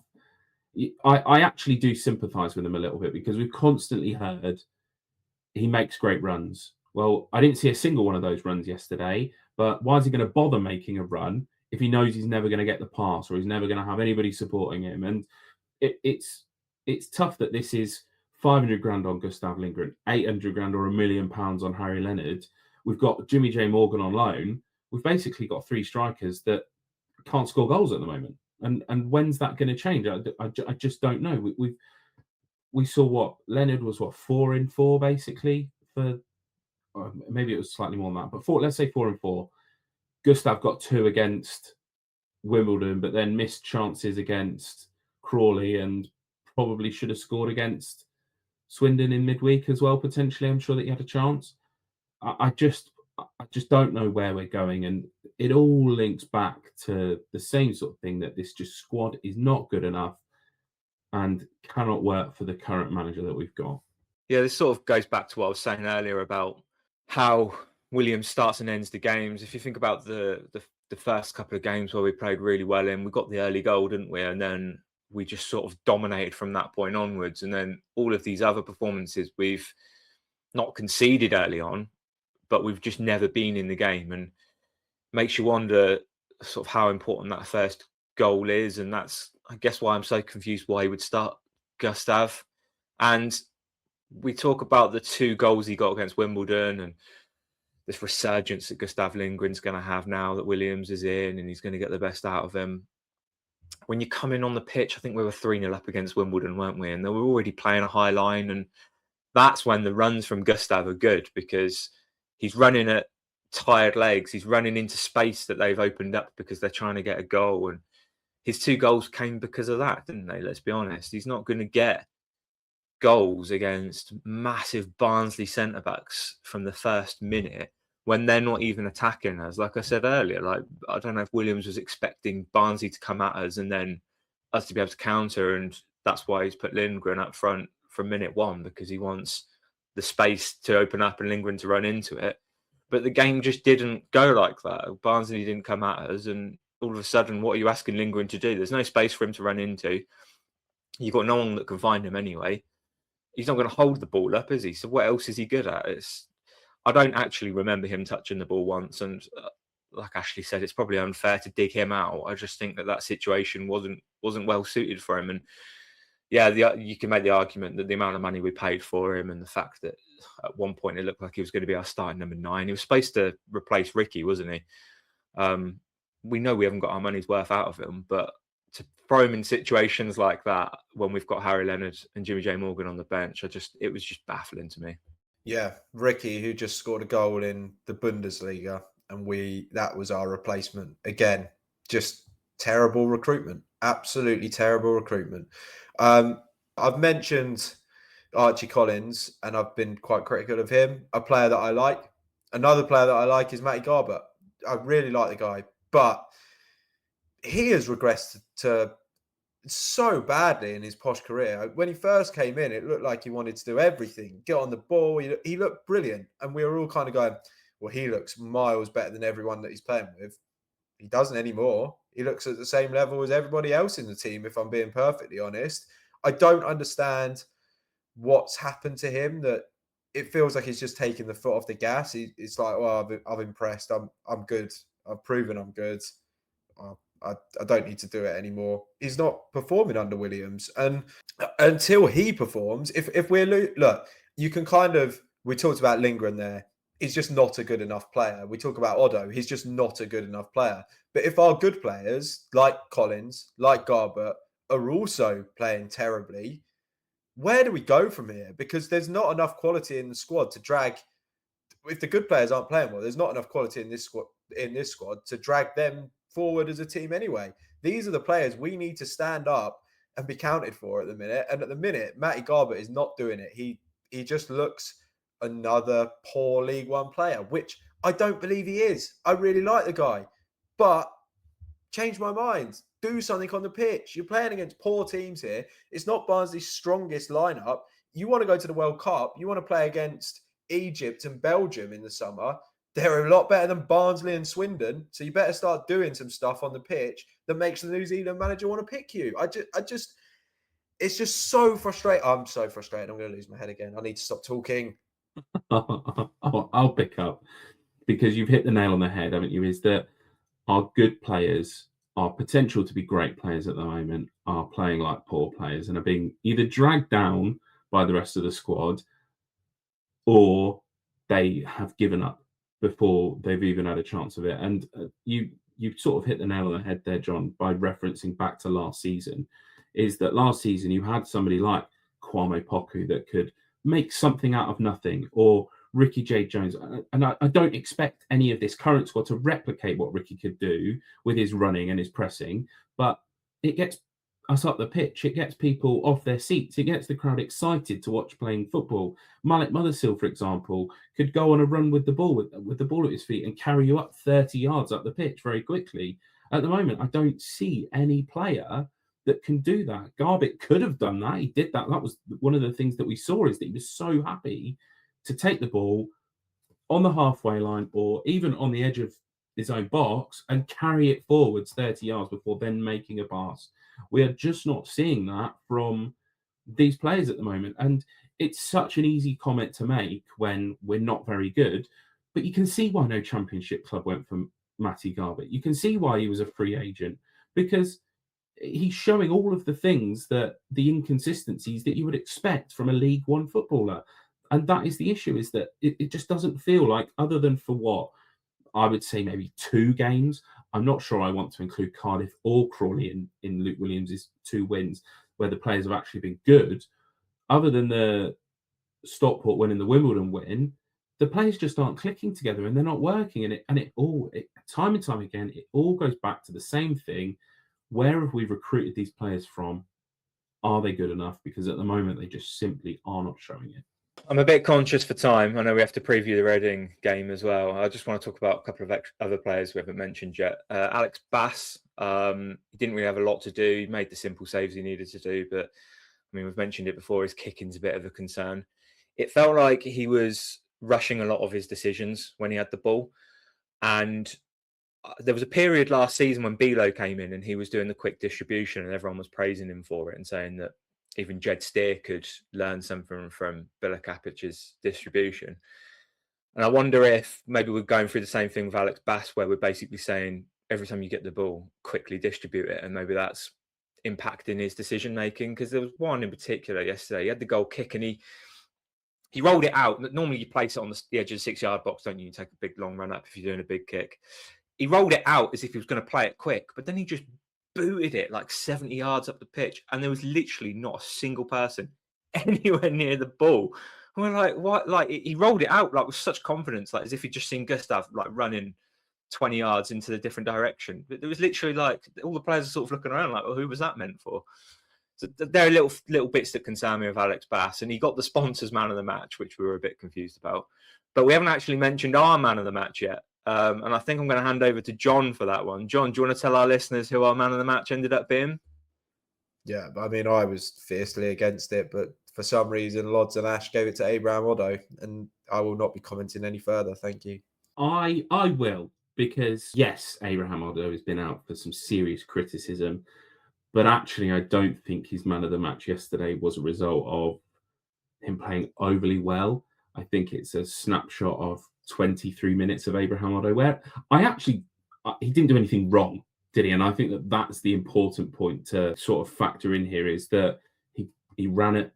I actually do sympathise with him a little bit, because we've constantly heard he makes great runs. Well, I didn't see a single one of those runs yesterday, but why is he going to bother making a run if he knows he's never going to get the pass, or he's never going to have anybody supporting him? And it's tough that this is 500 grand on Gustav Lindgren, 800 grand or £1 million on Harry Leonard. We've got Jimmy J Morgan on loan. We've basically got 3 strikers that can't score goals at the moment. And when's that going to change? I just don't know. We saw Leonard was 4 in 4 basically for. Maybe it was slightly more than that, but let's say 4 in 4. Gustav got 2 against Wimbledon, but then missed chances against Crawley, and probably should have scored against Swindon in midweek as well, potentially. I'm sure that he had a chance. I just don't know where we're going, and it all links back to the same sort of thing, that this squad is not good enough and cannot work for the current manager that we've got. Yeah, this sort of goes back to what I was saying earlier about how Williams starts and ends the games. If you think about the first couple of games where we played really well in, we got the early goal, didn't we? And then we just sort of dominated from that point onwards. And then all of these other performances, we've not conceded early on, but we've just never been in the game. And makes you wonder sort of how important that first goal is. And that's, I guess, why I'm so confused why he would start Gustav. And we talk about the 2 goals he got against Wimbledon and this resurgence that Gustav Lindgren's going to have now that Williams is in, and he's going to get the best out of him. When you come in on the pitch, I think we were 3-0 up against Wimbledon, weren't we? And they were already playing a high line. And that's when the runs from Gustav are good, because he's running at tired legs. He's running into space that they've opened up because they're trying to get a goal. And his 2 goals came because of that, didn't they? Let's be honest. He's not going to get goals against massive Barnsley centre-backs from the first minute when they're not even attacking us. Like I said earlier, I don't know if Williams was expecting Barnsley to come at us and then us to be able to counter, and that's why he's put Lindgren up front from minute 1, because he wants the space to open up and Lindgren to run into it. But the game just didn't go like that. Barnsley didn't come at us, and all of a sudden, what are you asking Lindgren to do? There's no space for him to run into. You've got no one that can find him anyway. He's not going to hold the ball up, is he? So what else is he good at? I don't actually remember him touching the ball once. And like Ashley said, it's probably unfair to dig him out. I just think that situation wasn't well suited for him. And yeah, you can make the argument that the amount of money we paid for him, and the fact that at one point it looked like he was going to be our starting number 9. He was supposed to replace Ricky, wasn't he? We know we haven't got our money's worth out of him, but to throw him in situations like that when we've got Harry Leonard and Jimmy J Morgan on the bench, it was just baffling to me. Yeah, Ricky, who just scored a goal in the Bundesliga, and that was our replacement. Again, just terrible recruitment. Absolutely terrible recruitment. I've mentioned Archie Collins, and I've been quite critical of him. A player that I like. Another player that I like is Matty Garbutt. I really like the guy, but he has regressed to so badly in his Posh career. When he first came in, it looked like he wanted to do everything, get on the ball. He looked brilliant. And we were all kind of going, well, he looks miles better than everyone that he's playing with. He doesn't anymore. He looks at the same level as everybody else in the team, if I'm being perfectly honest. I don't understand what's happened to him, that it feels like he's just taking the foot off the gas. It's like, well, I've impressed. I'm good. I've proven I'm good. I don't need to do it anymore. He's not performing under Williams. And until he performs, if we're look, you can kind of, we talked about Lindgren there. He's just not a good enough player. We talk about Oddo. He's just not a good enough player. But if our good players, like Collins, like Garbutt, are also playing terribly, where do we go from here? Because there's not enough quality in the squad to drag. If the good players aren't playing well, there's not enough quality in this squad to drag them forward as a team anyway. These are the players we need to stand up and be counted for at the minute. And at the minute, Matty Garbutt is not doing it. He just looks another poor League One player, which I don't believe he is. I really like the guy, but change my mind. Do something on the pitch. You're playing against poor teams here. It's not Barnsley's strongest lineup. You want to go to the World Cup. You want to play against Egypt and Belgium in the summer. They're a lot better than Barnsley and Swindon. So you better start doing some stuff on the pitch that makes the New Zealand manager want to pick you. It's just so frustrating. I'm so frustrated. I'm going to lose my head again. I need to stop talking. I'll pick up, because you've hit the nail on the head, haven't you? Is that our good players, our potential to be great players at the moment, are playing like poor players and are being either dragged down by the rest of the squad, or they have given up before they've even had a chance of it. And you sort of hit the nail on the head there, John, by referencing back to last season. Is that last season you had somebody like Kwame Poku that could make something out of nothing, or Ricky J. Jones. And I don't expect any of this current squad to replicate what Ricky could do with his running and his pressing, but it gets us up the pitch. It gets people off their seats. It gets the crowd excited to watch playing football. Malik Mothersill, for example, could go on a run with the ball with the ball at his feet and carry you up 30 yards up the pitch very quickly. At the moment, I don't see any player that can do that. Garbutt could have done that. He did that. That was one of the things that we saw, is that he was so happy to take the ball on the halfway line or even on the edge of his own box and carry it forwards 30 yards before then making a pass. We are just not seeing that from these players at the moment. And it's such an easy comment to make when we're not very good, but you can see why no Championship club went for Matty Garbutt. You can see why he was a free agent, because he's showing all of the things, that the inconsistencies that you would expect from a League One footballer. And that is the issue, is that it just doesn't feel like, other than for what I would say maybe 2 games, I'm not sure I want to include Cardiff or Crawley in Luke Williams' 2 wins, where the players have actually been good. Other than the Stockport win and the Wimbledon win, the players just aren't clicking together and they're not working. And it all, time and time again, it all goes back to the same thing. Where have we recruited these players from? Are they good enough? Because at the moment, they just simply are not showing it. I'm a bit conscious for time. I know we have to preview the Reading game as well. I just want to talk about a couple of other players we haven't mentioned yet. Alex Bass, he didn't really have a lot to do. He made the simple saves he needed to do. But, I mean, we've mentioned it before, his kicking's a bit of a concern. It felt like he was rushing a lot of his decisions when he had the ball. And there was a period last season when Bilo came in and he was doing the quick distribution and everyone was praising him for it and saying that even Jed Steer could learn something from Bila Kapic's distribution. And I wonder if maybe we're going through the same thing with Alex Bass, where we're basically saying every time you get the ball, quickly distribute it. And maybe that's impacting his decision-making, because there was one in particular yesterday. He had the goal kick and he rolled it out. Normally you place it on the edge of the 6-yard box, don't you? You take a big long run up if you're doing a big kick. He rolled it out as if he was going to play it quick, but then he just booted it like 70 yards up the pitch, and there was literally not a single person anywhere near the ball. And we're like, what? Like, he rolled it out like with such confidence, like as if he'd just seen Gustav like running 20 yards into the different direction. But there was literally like all the players are sort of looking around like, well, who was that meant for? So there are little bits that concern me with Alex Bass, and he got the sponsors man of the match, which we were a bit confused about. But we haven't actually mentioned our man of the match yet. And I think I'm going to hand over to John for that one. John, do you want to tell our listeners who our man of the match ended up being? Yeah, I mean, I was fiercely against it, but for some reason, Lodz and Ash gave it to Abraham Oddo, and I will not be commenting any further. Thank you. I will, because yes, Abraham Oddo has been out for some serious criticism, but actually I don't think his man of the match yesterday was a result of him playing overly well. I think it's a snapshot of 23 minutes of Abraham Oddo where he didn't do anything wrong, did he? And I think that that's the important point to sort of factor in here, is that he ran it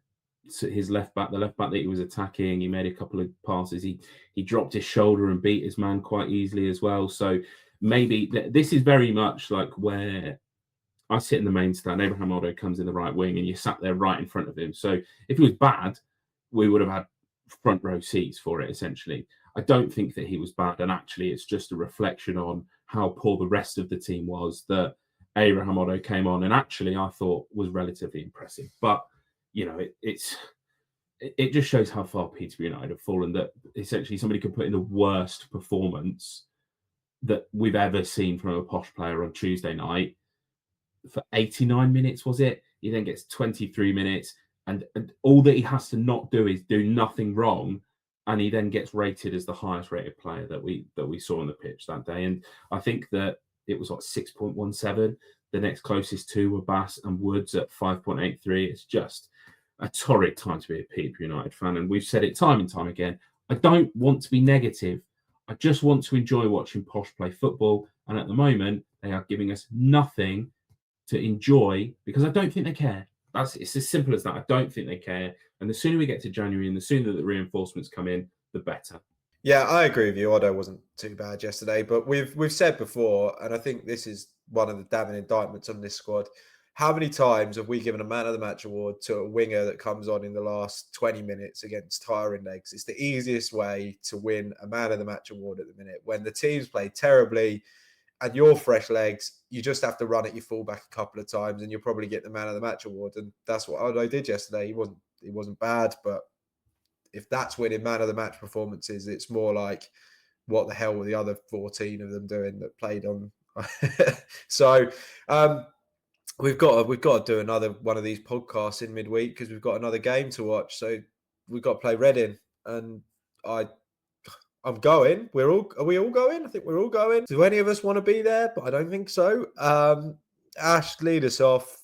to his left back, the left back that he was attacking. He made a couple of passes. He dropped his shoulder and beat his man quite easily as well. So maybe this is very much like where I sit in the main stand, Abraham Oddo comes in the right wing, and you sat there right in front of him. So if he was bad, we would have had front row seats for it, essentially. I don't think that he was bad, and actually it's just a reflection on how poor the rest of the team was that Abraham Oddo came on and actually I thought was relatively impressive. But, you know, it just shows how far Peterborough United have fallen, that essentially somebody could put in the worst performance that we've ever seen from a Posh player on Tuesday night for 89 minutes, was it? He then gets 23 minutes, and all that he has to not do is do nothing wrong, and he then gets rated as the highest rated player that we saw on the pitch that day. And I think that it was like 6.17. The next closest two were Bass and Woods at 5.83. It's just a torrid time to be a Peterborough United fan, and we've said it time and time again. I don't want to be negative. I just want to enjoy watching Posh play football, and at the moment they are giving us nothing to enjoy because I don't think they care. It's as simple as that. I don't think they care. And the sooner we get to January and the sooner that the reinforcements come in, the better. Yeah, I agree with you. Oddo wasn't too bad yesterday, but we've said before, and I think this is one of the damning indictments on this squad. How many times have we given a man of the match award to a winger that comes on in the last 20 minutes against tiring legs? It's the easiest way to win a man of the match award at the minute. When the teams play terribly and you're fresh legs, you just have to run at your fullback a couple of times and you'll probably get the man of the match award. And that's what Oddo did yesterday. He wasn't bad, but if that's winning man of the match performances, it's more like, what the hell were the other 14 of them doing that played on? So we've got to do another one of these podcasts in midweek because we've got another game to watch. So we've got to play Reading, and I'm going. Are we all going? I think we're all going. Do any of us want to be there? But I don't think so. Ash, lead us off.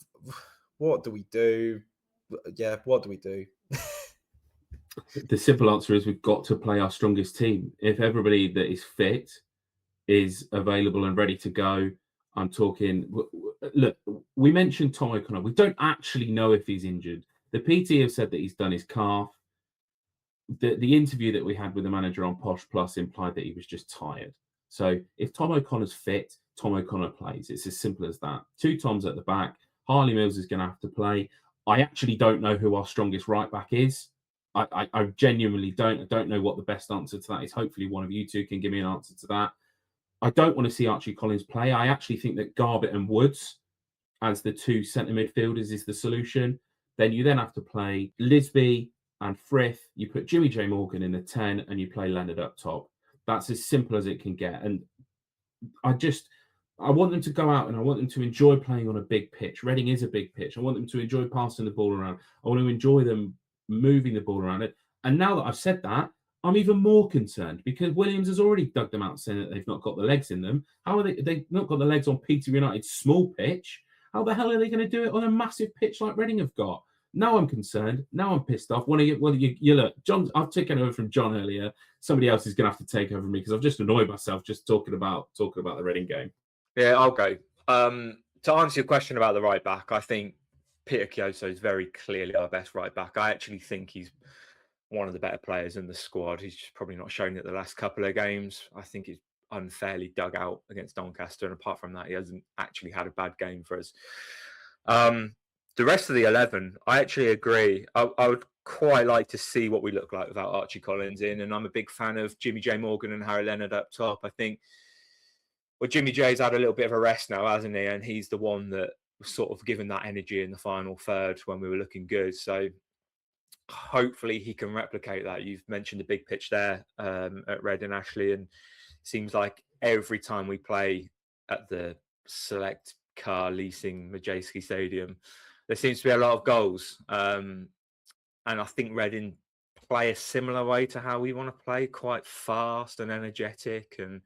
What do we do? Yeah, what do we do? The simple answer is we've got to play our strongest team. If everybody that is fit is available and ready to go, I'm talking. Look, we mentioned Tom O'Connor. We don't actually know if he's injured. The PT have said that he's done his calf. The interview that we had with the manager on Posh Plus implied that he was just tired. So if Tom O'Connor's fit, Tom O'Connor plays. It's as simple as that. Two Toms at the back. Harley Mills is going to have to play. I actually don't know who our strongest right back is. I genuinely don't. I don't know what the best answer to that is. Hopefully one of you two can give me an answer to that. I don't want to see Archie Collins play. I actually think that Garbutt and Woods as the two centre midfielders is the solution. Then you have to play Lisby and Frith. You put Jimmy J. Morgan in the 10 and you play Leonard up top. That's as simple as it can get. And I want them to go out and I want them to enjoy playing on a big pitch. Reading is a big pitch. I want them to enjoy passing the ball around. I want to enjoy them moving the ball around it. And now that I've said that, I'm even more concerned because Williams has already dug them out saying that they've not got the legs in them. How are they've not got the legs on Peterborough United's small pitch? How the hell are they going to do it on a massive pitch like Reading have got? Now I'm concerned. Now I'm pissed off. You look, John, I've taken over from John earlier. Somebody else is going to have to take over me because I've just annoyed myself just talking about the Reading game. Yeah, I'll go. To answer your question about the right back, I think Peter Kyoso is very clearly our best right back. I actually think he's one of the better players in the squad. He's just probably not shown it the last couple of games. I think he's unfairly dug out against Doncaster, and apart from that, he hasn't actually had a bad game for us. The rest of the 11, I actually agree. I would quite like to see what we look like without Archie Collins in, and I'm a big fan of Jimmy J. Morgan and Harry Leonard up top. I think Jimmy J's had a little bit of a rest now, hasn't he? And he's the one that was sort of given that energy in the final third when we were looking good. So hopefully he can replicate that. You've mentioned the big pitch there at Red and Ashley, and seems like every time we play at the select car leasing Majewski Stadium, there seems to be a lot of goals. And I think Reading play a similar way to how we want to play, quite fast and energetic and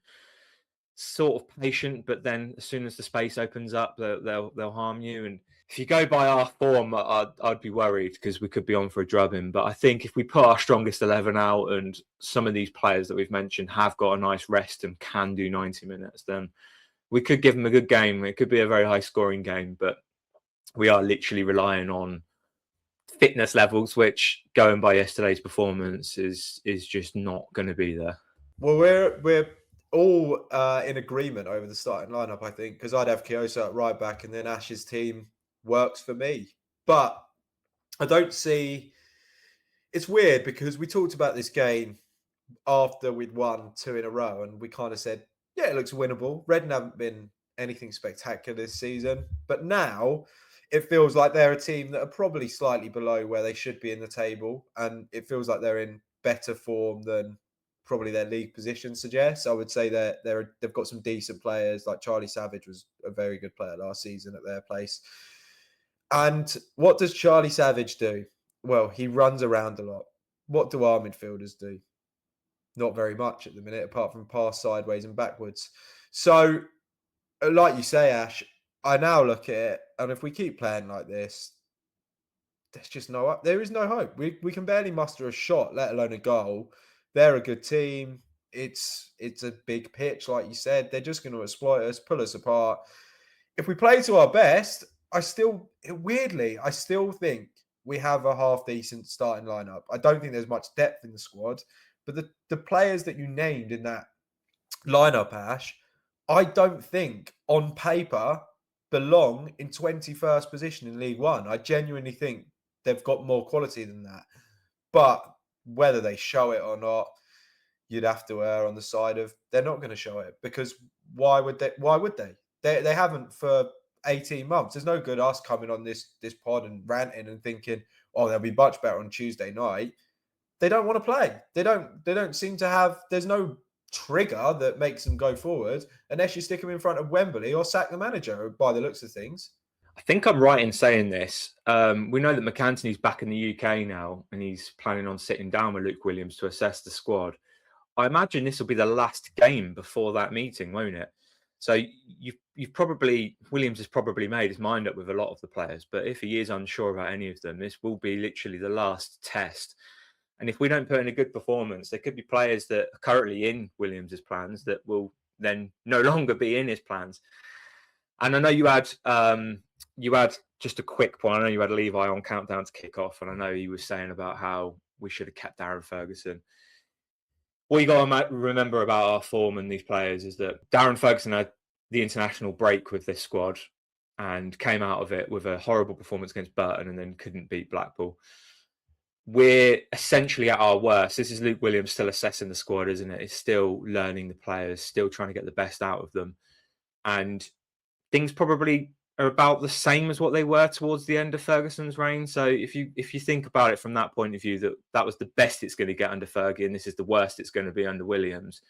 sort of patient, but then as soon as the space opens up, they'll harm you. And if you go by our form, I'd be worried because we could be on for a drubbing. But I think if we put our strongest 11 out and some of these players that we've mentioned have got a nice rest and can do 90 minutes, then we could give them a good game. It could be a very high scoring game, but we are literally relying on fitness levels, which, going by yesterday's performance, is just not going to be there. Well, we're all in agreement over the starting lineup, I think, because I'd have Kiosa at right back, and then Ash's team works for me. But I don't see. It's weird because we talked about this game after we'd won 2 in a row, and we kind of said, yeah, it looks winnable. Reading haven't been anything spectacular this season, but now it feels like they're a team that are probably slightly below where they should be in the table, and it feels like they're in better form than probably their league position suggests. I would say that they've got some decent players. Like Charlie Savage was a very good player last season at their place. And what does Charlie Savage do? Well, he runs around a lot. What do our midfielders do? Not very much at the minute, apart from pass sideways and backwards. So, like you say, Ash, I now look at it, and if we keep playing like this, there is no hope. We can barely muster a shot, let alone a goal. They're a good team. It's a big pitch, like you said. They're just going to exploit us, pull us apart. If we play to our best, I still think we have a half decent starting lineup. I don't think there's much depth in the squad, but the players that you named in that lineup, Ash, I don't think on paper belong in 21st position in League One. I genuinely think they've got more quality than that. But whether they show it or not, you'd have to err on the side of they're not going to show it, because why would they? They haven't for 18 months. There's no good us coming on this pod and ranting and thinking, oh, they'll be much better on Tuesday night. They don't want to play. They don't seem to have. There's no trigger that makes them go forward unless you stick them in front of Wembley or sack the manager, by the looks of things. I think I'm right in saying this. We know that McAntony's back in the UK now, and he's planning on sitting down with Luke Williams to assess the squad. I imagine this will be the last game before that meeting, won't it? So Williams has probably made his mind up with a lot of the players, but if he is unsure about any of them, this will be literally the last test. And if we don't put in a good performance, there could be players that are currently in Williams's plans that will then no longer be in his plans. And I know you had just a quick point. I know you had Levi on countdown to kick off, and I know he was saying about how we should have kept Darren Ferguson. What you got to remember about our form and these players is that Darren Ferguson had the international break with this squad and came out of it with a horrible performance against Burton and then couldn't beat Blackpool. We're essentially at our worst. This is Luke Williams still assessing the squad, isn't it? He's still learning the players, still trying to get the best out of them. And things probably are about the same as what they were towards the end of Ferguson's reign. So if you think about it from that point of view, that was the best it's going to get under Fergie, and this is the worst it's going to be under Williams.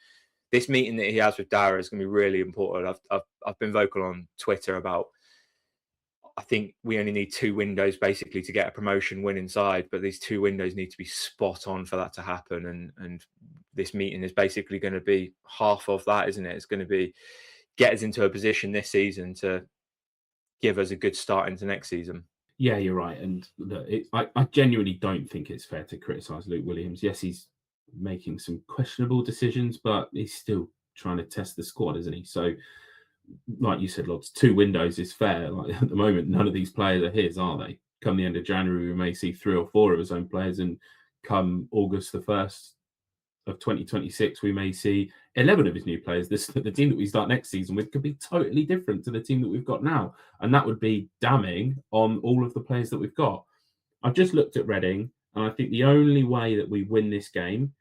This meeting that he has with Darragh is going to be really important. I've been vocal on Twitter about, I think we only need 2 windows basically to get a promotion win inside, but these 2 windows need to be spot on for that to happen. And this meeting is basically going to be half of that, isn't it? It's going to be get us into a position this season to give us a good start into next season. Yeah, you're right. And I genuinely don't think it's fair to criticise Luke Williams. Yes, he's making some questionable decisions, but he's still trying to test the squad, isn't he? So, like you said, Lodz, 2 windows is fair. Like at the moment, none of these players are his, are they? Come the end of January, we may see 3 or 4 of his own players, and come August the 1st of 2026, we may see 11 of his new players. The team that we start next season with could be totally different to the team that we've got now, and that would be damning on all of the players that we've got. I've just looked at Reading, and I think the only way that we win this game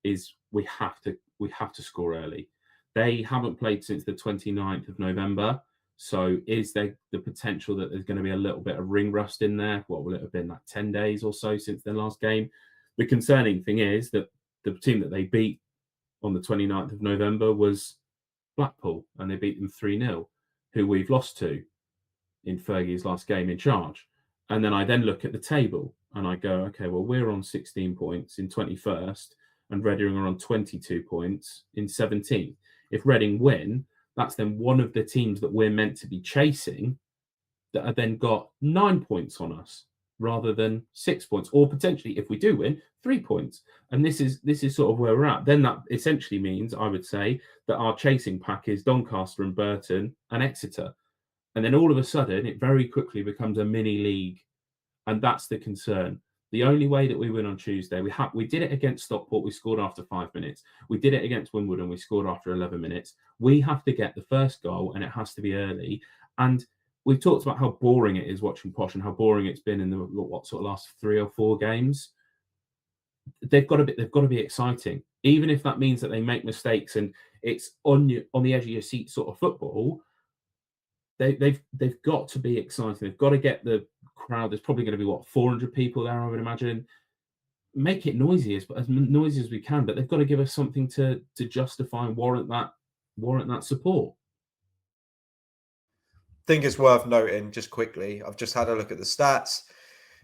is we have to score early. They haven't played since the 29th of November. So is there the potential that there's going to be a little bit of ring rust in there? What will it have been, like 10 days or so since their last game? The concerning thing is that the team that they beat on the 29th of November was Blackpool, and they beat them 3-0, who we've lost to in Fergie's last game in charge. And then I look at the table and I go, okay, well, we're on 16 points in 21st and Reading are on 22 points in 17th. If Reading win, that's then one of the teams that we're meant to be chasing that have then got 9 points on us rather than 6 points, or potentially, if we do win, 3 points. And this is sort of where we're at. Then that essentially means, I would say, that our chasing pack is Doncaster and Burton and Exeter. And then all of a sudden, it very quickly becomes a mini league. And that's the concern. The only way that we win on Tuesday, we did it against Stockport, we scored after 5 minutes. We did it against Wimbledon, we scored after 11 minutes. We have to get the first goal, and it has to be early. And we've talked about how boring it is watching Posh and how boring it's been in the last 3 or 4 games. They've got to be exciting, even if that means that they make mistakes and it's on the edge of your seat sort of football. They've got to be exciting. They've got to get the crowd. There's probably going to be 400 people there, I would imagine. Make it noisy as noisy as we can, but they've got to give us something to justify and warrant that support. I think it's worth noting just quickly. I've just had a look at the stats.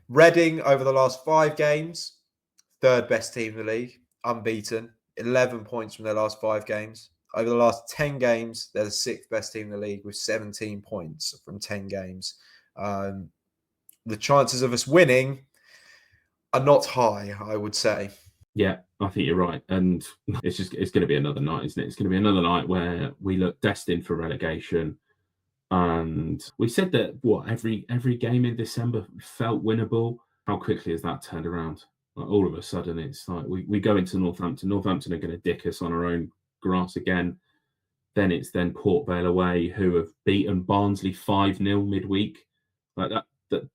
Reading over the last 5 games, 3rd best team in the league, unbeaten, 11 points from their last 5 games. Over the last 10 games, they're the 6th best team in the league with 17 points from 10 games. The chances of us winning are not high, I would say. Yeah, I think you're right. And it's going to be another night, isn't it? It's going to be another night where we look destined for relegation. And we said that, every game in December felt winnable. How quickly has that turned around? Like, all of a sudden, it's like we go into Northampton. Northampton are going to dick us on our own grass again. Then it's Port Vale away, who have beaten Barnsley 5-0 midweek. Like that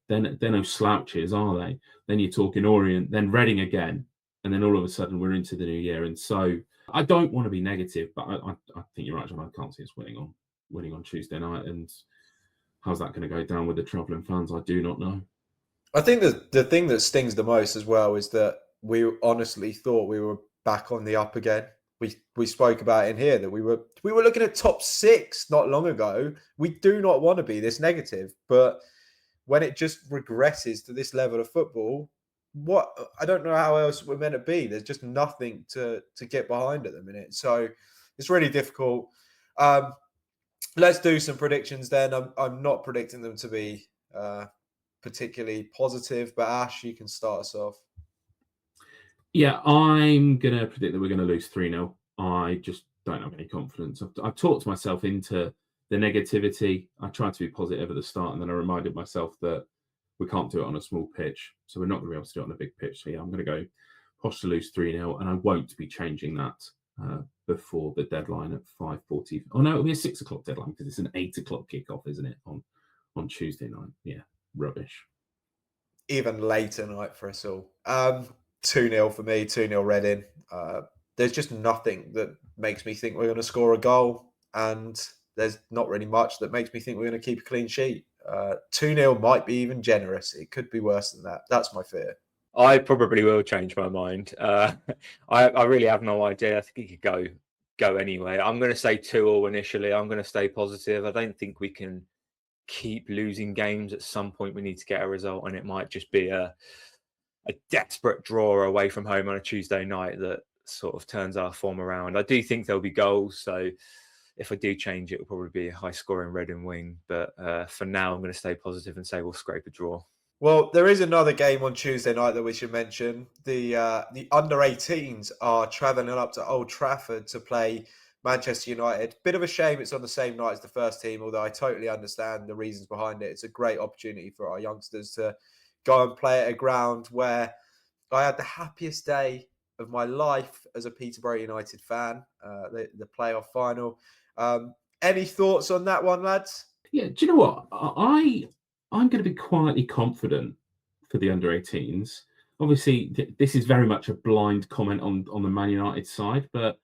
they're no slouches, are they? Then you're talking Orient, then Reading again, and then all of a sudden we're into the new year. And so I don't want to be negative, but I think you're right, John. I can't see us winning on Tuesday night. And how's that going to go down with the travelling fans? I do not know. I think the thing that stings the most as well is that we honestly thought we were back on the up again. We spoke about in here that we were looking at top 6 not long ago. We do not want to be this negative, but when it just regresses to this level of football, I don't know how else we're meant to be. There's just nothing to get behind at the minute. So it's really difficult. Let's do some predictions then. I'm not predicting them to be particularly positive, but Ash, you can start us off. Yeah, I'm going to predict that we're going to lose 3-0. I just don't have any confidence. I've talked myself into the negativity. I tried to be positive at the start, and then I reminded myself that we can't do it on a small pitch. So we're not going to be able to do it on a big pitch. So yeah, I'm going to go Posh to lose 3-0, and I won't be changing that before the deadline at 5:40. Oh no, it'll be a 6 o'clock deadline because it's an 8 o'clock kickoff, isn't it? On Tuesday night. Yeah, rubbish. Even later night for us all. 2-0 for me, 2-0 Reading. There's just nothing that makes me think we're going to score a goal, and there's not really much that makes me think we're going to keep a clean sheet. 2-0 might be even generous. It could be worse than that. That's my fear. I probably will change my mind. I really have no idea. I think it could go anyway. I'm going to say 2-2 initially. I'm going to stay positive. I don't think we can keep losing games. At some point we need to get a result, and it might just be a desperate draw away from home on a Tuesday night that sort of turns our form around. I do think there'll be goals, so if I do change it, it'll probably be a high-scoring Reading wing. But for now, I'm going to stay positive and say we'll scrape a draw. Well, there is another game on Tuesday night that we should mention. The under-18s are travelling up to Old Trafford to play Manchester United. Bit of a shame it's on the same night as the first team, although I totally understand the reasons behind it. It's a great opportunity for our youngsters to go and play at a ground where I had the happiest day of my life as a Peterborough United fan, the playoff final. Any thoughts on that one, lads? Yeah, do you know what? I'm going to be quietly confident for the under-18s. Obviously, this is very much a blind comment on the Man United side, but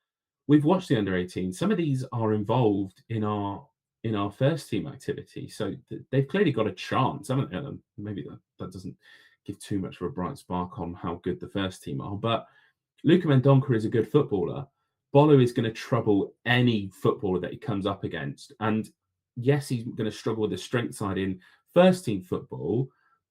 we've watched the under-18s. Some of these are involved in our first team activity, so they've clearly got a chance, haven't they? Maybe that doesn't give too much of a bright spark on how good the first team are, but Luka Mendonca is a good footballer. Bolo is going to trouble any footballer that he comes up against. And yes, he's going to struggle with the strength side in first team football,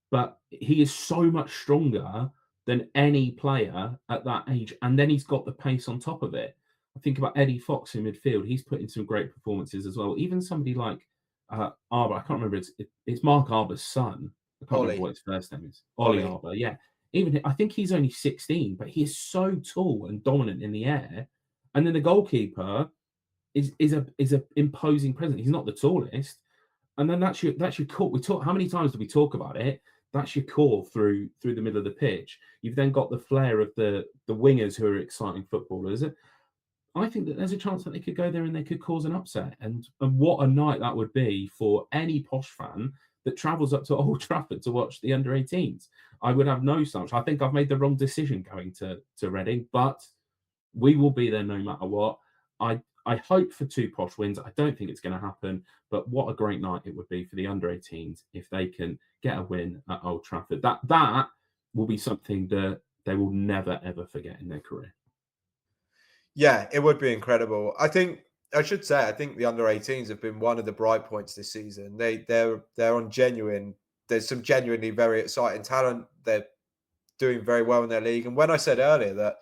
but he is so much stronger than any player at that age. And then he's got the pace on top of it. I think about Eddie Fox in midfield. He's put in some great performances as well. Even somebody like Arba, I can't remember. It's Mark Arba's son. I can't remember what his first name is. Ollie Arba, yeah. Even I think he's only 16, but he is so tall and dominant in the air. And then the goalkeeper is a imposing presence. He's not the tallest, and then that's your core. How many times do we talk about it? That's your core through the middle of the pitch. You've then got the flair of the wingers who are exciting footballers. I think that there's a chance that they could go there and they could cause an upset. And what a night that would be for any Posh fan that travels up to Old Trafford to watch the under-18s. I would have no such. I think I've made the wrong decision going to Reading, but we will be there no matter what. I hope for 2 Posh wins. I don't think it's going to happen, but what a great night it would be for the under-18s if they can get a win at Old Trafford. That will be something that they will never, ever forget in their career. Yeah, it would be incredible. I think the under-18s have been one of the bright points this season. They're on genuine. There's some genuinely very exciting talent. They're doing very well in their league. And when I said earlier that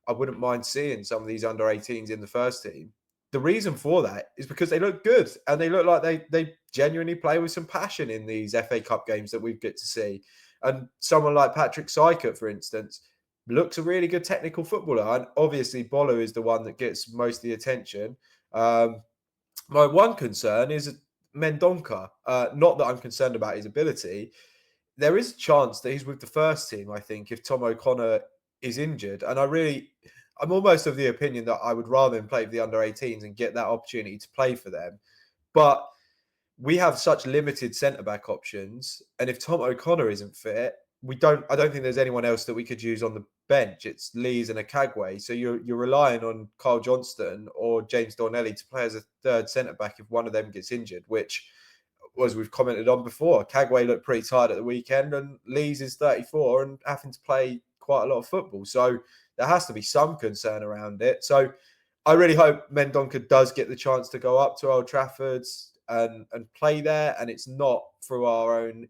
I wouldn't mind seeing some of these under-18s in the first team, the reason for that is because they look good and they look like they genuinely play with some passion in these FA Cup games that we get to see. And someone like Patrick Sykert, for instance, looks a really good technical footballer. And obviously, Bolo is the one that gets most of the attention. My one concern is Mendonca. Not that I'm concerned about his ability. There is a chance that he's with the first team, I think, if Tom O'Connor is injured. And I'm almost of the opinion that I would rather him play for the under-18s and get that opportunity to play for them. But we have such limited centre-back options. And if Tom O'Connor isn't fit, I don't think there's anyone else that we could use on the bench. It's Lees and Akagwe. So you're relying on Kyle Johnston or James Dornelli to play as a third centre-back if one of them gets injured, which, as we've commented on before, Akagwe looked pretty tired at the weekend and Lees is 34 and having to play quite a lot of football. So there has to be some concern around it. So I really hope Mendonca does get the chance to go up to Old Trafford and play there. And it's not through our own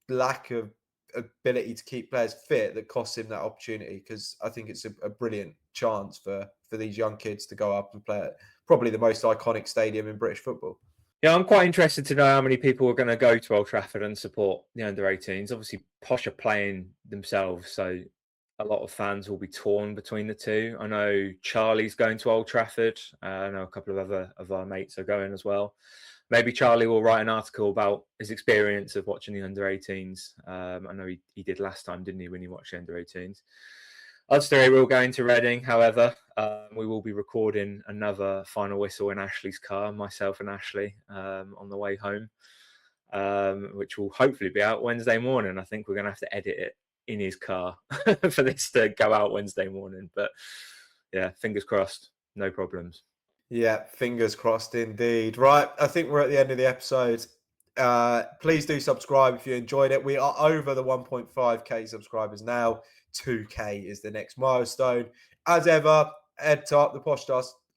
lack of ability to keep players fit that costs him that opportunity, because I think it's a brilliant chance for these young kids to go up and play at probably the most iconic stadium in British football. Yeah, I'm quite interested to know how many people are going to go to Old Trafford and support the under-18s. Obviously, Posh are playing themselves, so a lot of fans will be torn between the two. I know Charlie's going to Old Trafford. I know a couple of other of our mates are going as well. Maybe Charlie will write an article about his experience of watching the under-18s. I know he did last time, didn't he, when he watched the under-18s. Us three will go into Reading, however. We will be recording another final whistle in Ashley's car, myself and Ashley, on the way home, which will hopefully be out Wednesday morning. I think we're going to have to edit it in his car for this to go out Wednesday morning. But yeah, fingers crossed, no problems. Yeah, fingers crossed indeed. Right, I think we're at the end of the episode. Please do subscribe if you enjoyed it. We are over the 1.5k subscribers now. 2k is the next milestone. As ever, head to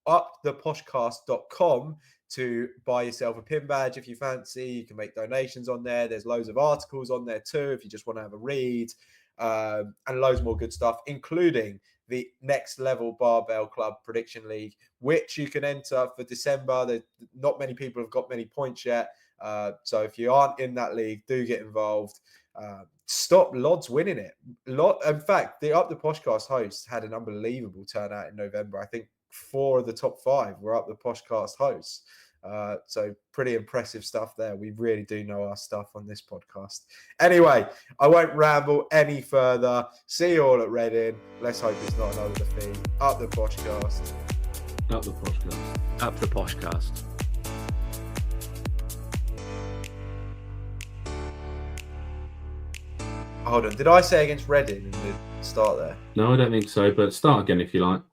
UpThePoshcast.com to buy yourself a pin badge if you fancy. You can make donations on there. There's loads of articles on there too if you just want to have a read, and loads more good stuff, including the Next Level Barbell Club Prediction League, which you can enter for December. Not many people have got many points yet. So if you aren't in that league, do get involved. Stop Lodz winning it. In fact, the Up The Poshcast hosts had an unbelievable turnout in November. I think 4 of the top 5 were Up The Poshcast hosts. So pretty impressive stuff there. We really do know our stuff on this podcast. Anyway, I won't ramble any further. See you all at Reading. Let's hope it's not another defeat. Up The Poshcast. Up The Poshcast. Up The Poshcast. Hold on. Did I say against Reading in the start there? No, I don't think so, but start again if you like.